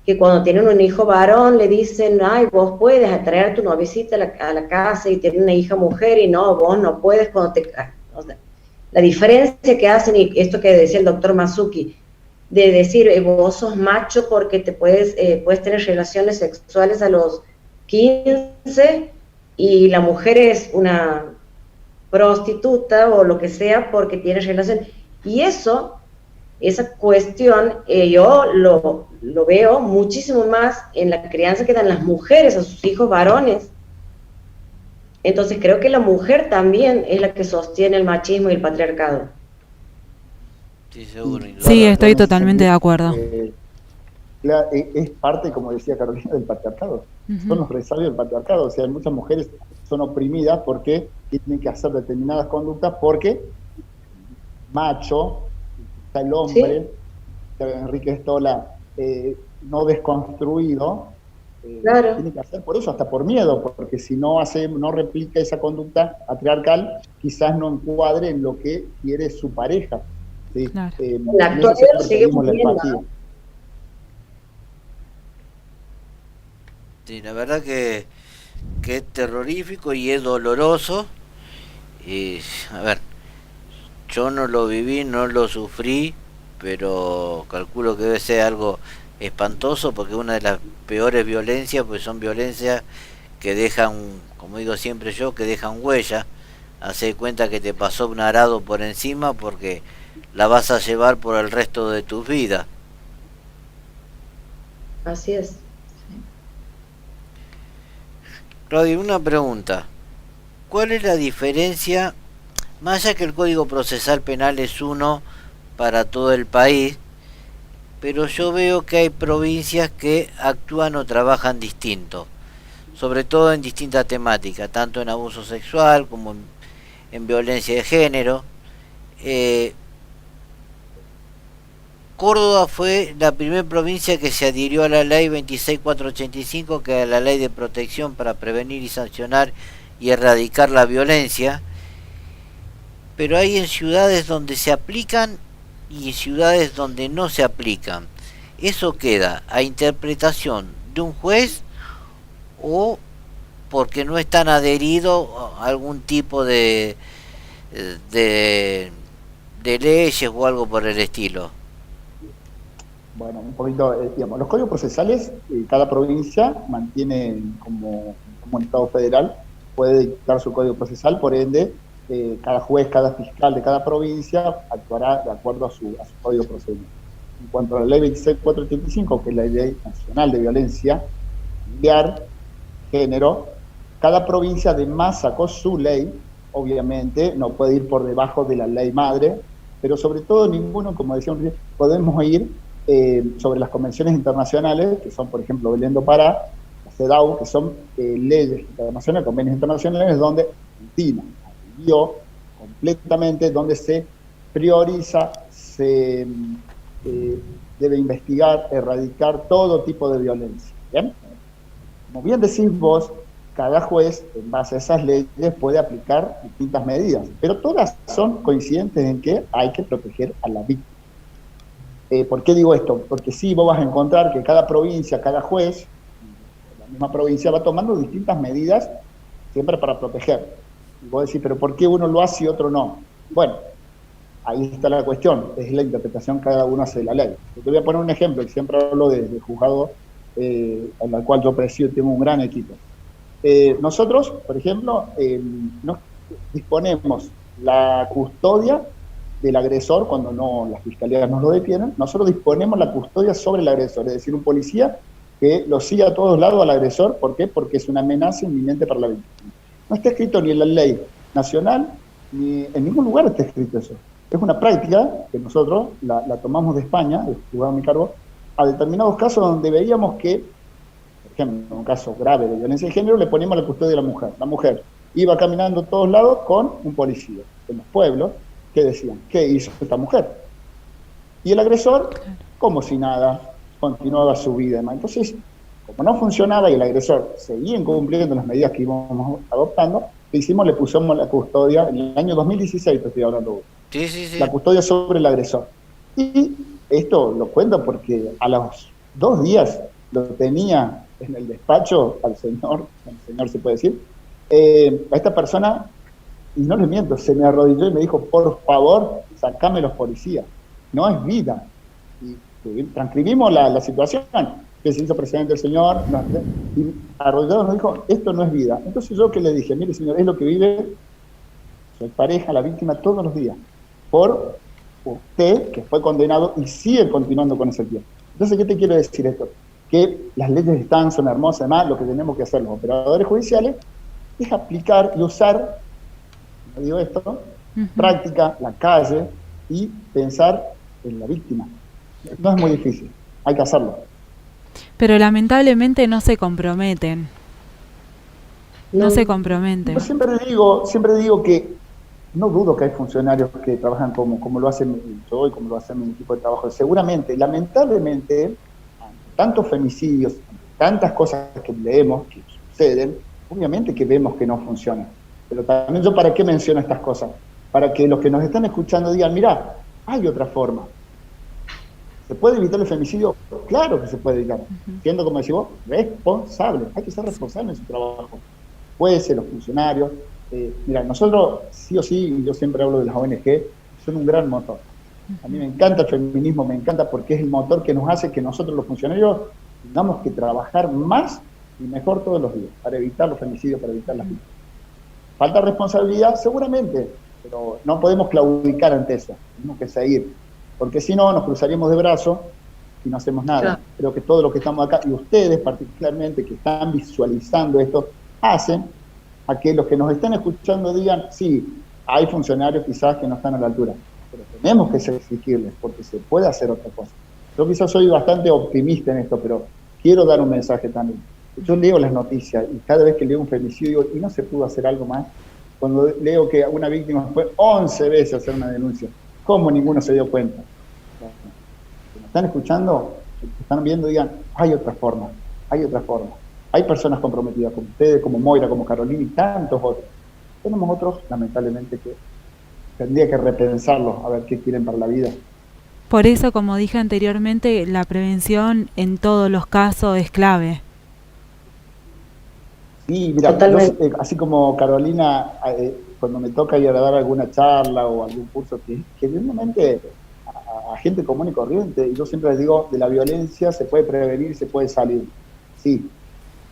que cuando tienen un hijo varón le dicen, ay, vos puedes atraer a tu noviecita a la casa y tener una hija mujer, y no, vos no puedes cuando te... O sea, la diferencia que hacen, y esto que decía el doctor Mazzucchi, de decir, vos sos macho porque te puedes tener relaciones sexuales a los 15 y la mujer es una prostituta o lo que sea porque tiene relaciones. Y esa cuestión, yo lo veo muchísimo más en la crianza que dan las mujeres a sus hijos varones. Entonces creo que la mujer también es la que sostiene el machismo y el patriarcado. Sí, seguro. Sí, estoy totalmente de acuerdo. Es parte, como decía Carolina, del patriarcado. Son los resabios del patriarcado. O sea, muchas mujeres son oprimidas porque tienen que hacer determinadas conductas porque macho, el hombre, Enrique Stola, no desconstruido, tiene que hacer por eso, hasta por miedo, porque si no replica esa conducta patriarcal, quizás no encuadre en lo que quiere su pareja. ¿Sí? La actualidad lo seguimos viendo. Sí, la verdad que es terrorífico y es doloroso. A ver, yo no lo viví, no lo sufrí, pero calculo que debe ser algo espantoso, porque una de las peores violencias, pues son violencias que dejan, como digo siempre yo, que dejan huella. Hacé cuenta que te pasó un arado por encima porque la vas a llevar por el resto de tu vida. Así es. Claudia, una pregunta. ¿Cuál es la diferencia, más allá que el Código Procesal Penal es uno para todo el país, pero yo veo que hay provincias que actúan o trabajan distinto, sobre todo en distintas temáticas, tanto en abuso sexual como en violencia de género? Córdoba fue la primera provincia que se adhirió a la ley 26485, que es la ley de protección para prevenir y sancionar y erradicar la violencia, pero hay en ciudades donde se aplican y en ciudades donde no se aplican. Eso queda a interpretación de un juez o porque no están adheridos a algún tipo de, de leyes o algo por el estilo. Bueno, un poquito, digamos, los códigos procesales, cada provincia mantiene como un Estado federal, puede dictar su código procesal, por ende, cada juez, cada fiscal de cada provincia actuará de acuerdo a su código procesal. En cuanto a la ley 26485, que es la ley nacional de violencia familiar, género, cada provincia además sacó su ley, obviamente, no puede ir por debajo de la ley madre, pero sobre todo ninguno, como decíamos, podemos ir sobre las convenciones internacionales, que son, por ejemplo, Belén do Pará, la CEDAW, que son leyes internacionales, convenios internacionales, donde Argentina adhirió completamente, donde se prioriza, se debe investigar, erradicar todo tipo de violencia. ¿Bien? Como bien decís vos, cada juez, en base a esas leyes, puede aplicar distintas medidas, pero todas son coincidentes en que hay que proteger a la víctima. ¿Por qué digo esto? Porque sí, vos vas a encontrar que cada provincia, cada juez, la misma provincia va tomando distintas medidas siempre para proteger. Y vos decís, pero ¿por qué uno lo hace y otro no? Bueno, ahí está la cuestión, es la interpretación que cada uno hace de la ley. Yo te voy a poner un ejemplo, y siempre hablo de juzgado en el cual yo presido, tengo un gran equipo. Nosotros, por ejemplo, nos disponemos la custodia del agresor cuando no las fiscalías nos lo detienen. Nosotros disponemos la custodia sobre el agresor, es decir, un policía que lo siga a todos lados al agresor. ¿Por qué? Porque es una amenaza inminente para la víctima. No está escrito ni en la ley nacional, ni en ningún lugar está escrito eso. Es una práctica que nosotros la tomamos de España, el juzgado a mi cargo, a determinados casos donde veíamos que, por ejemplo, en un caso grave de violencia de género, le ponemos la custodia de la mujer. La mujer iba caminando a todos lados con un policía. En los pueblos, ¿qué decían? ¿Qué hizo esta mujer? Y el agresor, como si nada, continuaba su vida. Entonces, como no funcionaba y el agresor seguía incumpliendo las medidas que íbamos adoptando, ¿qué hicimos? Le pusimos la custodia, en el año 2016 te estoy hablando, Sí. la custodia sobre el agresor. Y esto lo cuento porque a los 2 días lo tenía en el despacho al señor se puede decir, a esta persona, y no les miento, se me arrodilló y me dijo, por favor, sacame los policías, no es vida. Y transcribimos la situación, que se hizo presidente el señor, y arrodillado nos dijo, esto no es vida. Entonces yo que le dije, mire señor, es lo que vive su pareja, la víctima, todos los días, por usted, que fue condenado y sigue continuando con ese tiempo. Entonces, ¿qué te quiero decir esto? Que las leyes están, son hermosas, además lo que tenemos que hacer los operadores judiciales es aplicar y usar, no digo esto, práctica, la calle y pensar en la víctima. No es muy difícil, hay que hacerlo. Pero lamentablemente no se comprometen. No se comprometen. Yo siempre digo que no dudo que hay funcionarios que trabajan como lo hacen yo y como lo hace mi equipo de trabajo. Seguramente, lamentablemente, tantos femicidios, tantas cosas que leemos que suceden, obviamente que vemos que no funcionan. Pero también yo, ¿para qué menciono estas cosas? Para que los que nos están escuchando digan, mirá, hay otra forma. ¿Se puede evitar el femicidio? Claro que se puede evitar. Siendo, como decís vos, responsable. Hay que ser responsable en su trabajo. Jueces, los funcionarios. Mira, nosotros, sí o sí, yo siempre hablo de las ONG, son un gran motor. A mí me encanta el feminismo, me encanta porque es el motor que nos hace que nosotros los funcionarios tengamos que trabajar más y mejor todos los días para evitar los femicidios, para evitar las víctimas. Falta responsabilidad, seguramente, pero no podemos claudicar ante eso, tenemos que seguir, porque si no nos cruzaríamos de brazos y no hacemos nada. Claro. Creo que todos los que estamos acá, y ustedes particularmente que están visualizando esto, hacen a que los que nos están escuchando digan, sí, hay funcionarios quizás que no están a la altura, pero tenemos que exigirles, porque se puede hacer otra cosa. Yo quizás soy bastante optimista en esto, pero quiero dar un mensaje también. Yo leo las noticias y cada vez que leo un femicidio digo, ¿y no se pudo hacer algo más? Cuando leo que una víctima fue 11 veces a hacer una denuncia, ¿cómo ninguno se dio cuenta? Si me están escuchando, si están viendo, digan, hay otra forma, hay otra forma. Hay personas comprometidas como ustedes, como Moira, como Carolina y tantos otros. Tenemos otros, lamentablemente, que tendría que repensarlos a ver qué quieren para la vida. Por eso, como dije anteriormente, la prevención en todos los casos es clave. Sí, mira, yo, así como Carolina, cuando me toca ir a dar alguna charla o algún curso, que genuinamente a gente común y corriente, y yo siempre les digo, de la violencia se puede prevenir y se puede salir. Sí,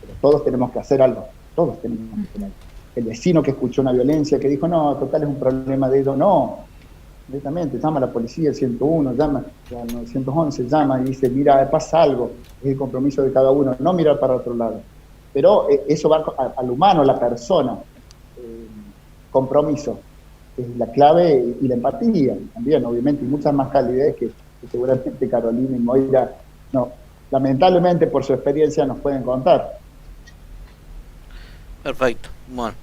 pero todos tenemos que hacer algo, todos tenemos que hacer algo. El vecino que escuchó una violencia, que dijo, no, total es un problema de ellos, no, directamente, llama a la policía, el 101, llama al 911, llama y dice, mira, pasa algo, es el compromiso de cada uno, no mirar para otro lado. Pero eso va al humano, a la persona, compromiso, es la clave, y la empatía también, obviamente, y muchas más calidades que seguramente Carolina y Moira, no, lamentablemente por su experiencia nos pueden contar. Perfecto, bueno,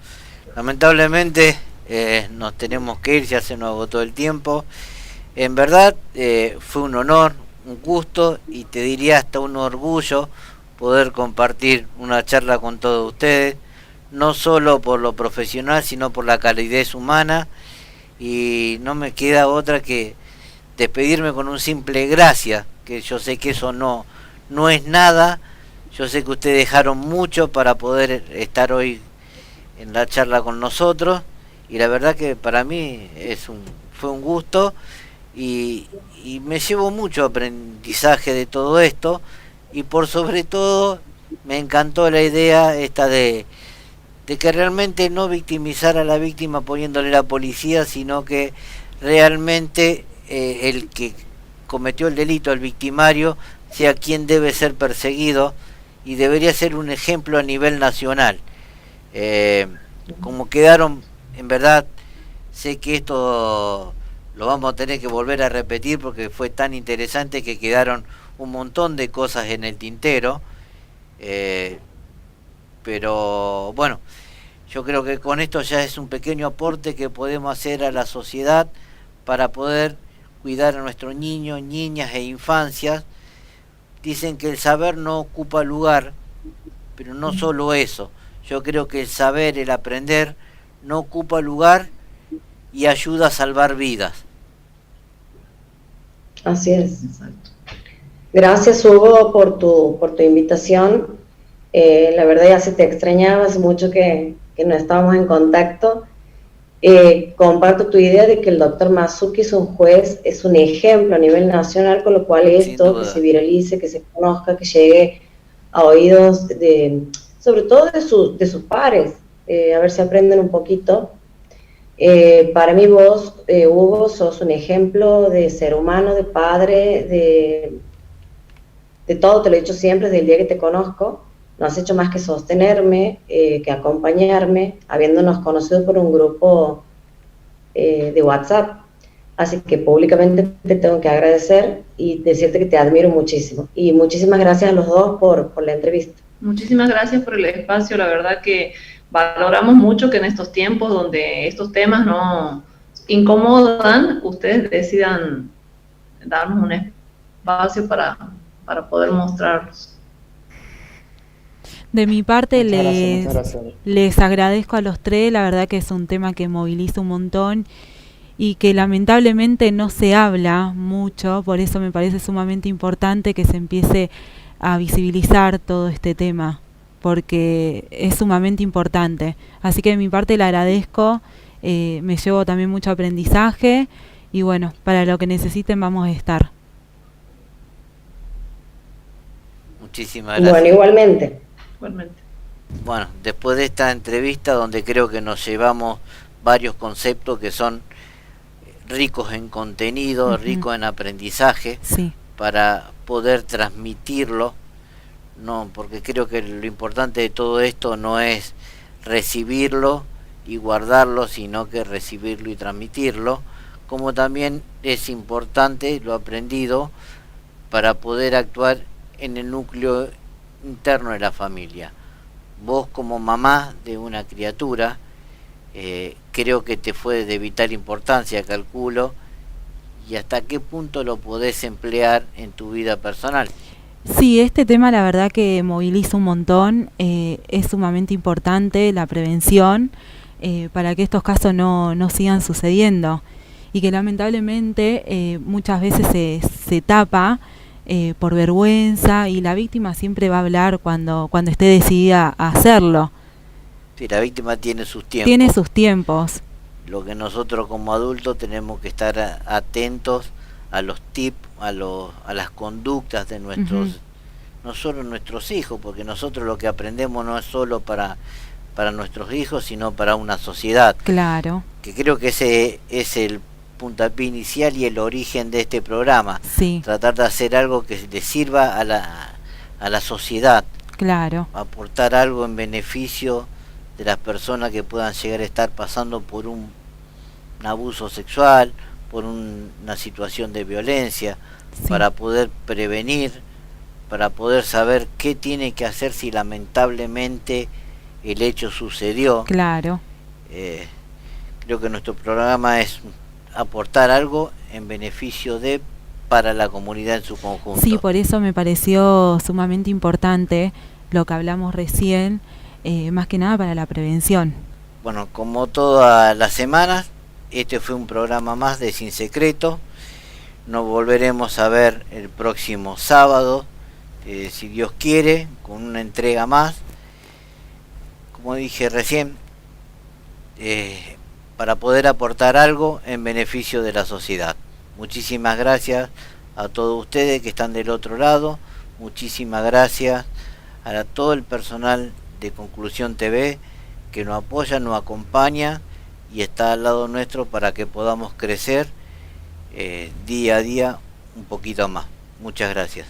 lamentablemente nos tenemos que ir, ya se nos agotó el tiempo. En verdad fue un honor, un gusto y te diría hasta un orgullo poder compartir una charla con todos ustedes, no solo por lo profesional, sino por la calidez humana, y no me queda otra que despedirme con un simple gracias, que yo sé que eso no es nada, yo sé que ustedes dejaron mucho para poder estar hoy en la charla con nosotros, y la verdad que para mí fue un gusto, y me llevo mucho aprendizaje de todo esto, y por sobre todo me encantó la idea esta de que realmente no victimizar a la víctima poniéndole la policía, sino que realmente el que cometió el delito, el victimario, sea quien debe ser perseguido y debería ser un ejemplo a nivel nacional. Como quedaron, en verdad, sé que esto lo vamos a tener que volver a repetir porque fue tan interesante que quedaron un montón de cosas en el tintero, pero bueno, yo creo que con esto ya es un pequeño aporte que podemos hacer a la sociedad para poder cuidar a nuestros niños, niñas e infancias. Dicen que el saber no ocupa lugar, pero no solo eso, yo creo que el saber, el aprender, no ocupa lugar y ayuda a salvar vidas. Así es. Exacto. Gracias, Hugo, por tu invitación. La verdad ya se te extrañaba, hace mucho que no estábamos en contacto. Comparto tu idea de que el doctor Masucci es un juez, es un ejemplo a nivel nacional, con lo cual esto que se viralice, que se conozca, que llegue a oídos sobre todo de sus pares, a ver si aprenden un poquito. Para mí vos, Hugo, sos un ejemplo de ser humano, de padre, de todo, te lo he dicho siempre, desde el día que te conozco. No has hecho más que sostenerme, que acompañarme, habiéndonos conocido por un grupo de WhatsApp. Así que públicamente te tengo que agradecer y decirte que te admiro muchísimo. Y muchísimas gracias a los dos por la entrevista. Muchísimas gracias por el espacio. La verdad que valoramos mucho que en estos tiempos donde estos temas no incomodan, ustedes decidan darnos un espacio para poder mostrarlos. De mi parte les agradezco a los tres, la verdad que es un tema que moviliza un montón y que lamentablemente no se habla mucho, por eso me parece sumamente importante que se empiece a visibilizar todo este tema, porque es sumamente importante. Así que de mi parte le agradezco, me llevo también mucho aprendizaje y bueno, para lo que necesiten vamos a estar. Muchísimas gracias. Bueno, igualmente. Igualmente. Bueno, después de esta entrevista donde creo que nos llevamos varios conceptos que son ricos en contenido, ricos en aprendizaje, Sí. para poder transmitirlo, no, porque creo que lo importante de todo esto no es recibirlo y guardarlo, sino que recibirlo y transmitirlo, como también es importante lo aprendido para poder actuar en el núcleo interno de la familia. Vos como mamá de una criatura, creo que te fue de vital importancia, calculo, y hasta qué punto lo podés emplear en tu vida personal. Sí, este tema la verdad que moviliza un montón, es sumamente importante la prevención para que estos casos no sigan sucediendo y que lamentablemente muchas veces se tapa por vergüenza y la víctima siempre va a hablar cuando esté decidida a hacerlo. Sí, la víctima tiene sus tiempos. Tiene sus tiempos. Lo que nosotros como adultos tenemos que estar atentos a los tips, a las conductas de nuestros, no solo nuestros hijos, porque nosotros lo que aprendemos no es solo para nuestros hijos, sino para una sociedad. Claro. Que creo que ese es el puntapié inicial y el origen de este programa. Sí. Tratar de hacer algo que le sirva a la sociedad. Claro. Aportar algo en beneficio de las personas que puedan llegar a estar pasando por un abuso sexual, por una situación de violencia, Sí. para poder prevenir, para poder saber qué tiene que hacer si lamentablemente el hecho sucedió. Claro. Creo que nuestro programa es aportar algo en beneficio para la comunidad en su conjunto. Sí, por eso me pareció sumamente importante lo que hablamos recién, más que nada para la prevención. Bueno, como todas las semanas, este fue un programa más de Sin Secreto. Nos volveremos a ver el próximo sábado, si Dios quiere, con una entrega más. Como dije recién, para poder aportar algo en beneficio de la sociedad. Muchísimas gracias a todos ustedes que están del otro lado. Muchísimas gracias a todo el personal de Conclusión TV que nos apoya, nos acompaña y está al lado nuestro para que podamos crecer día a día un poquito más. Muchas gracias.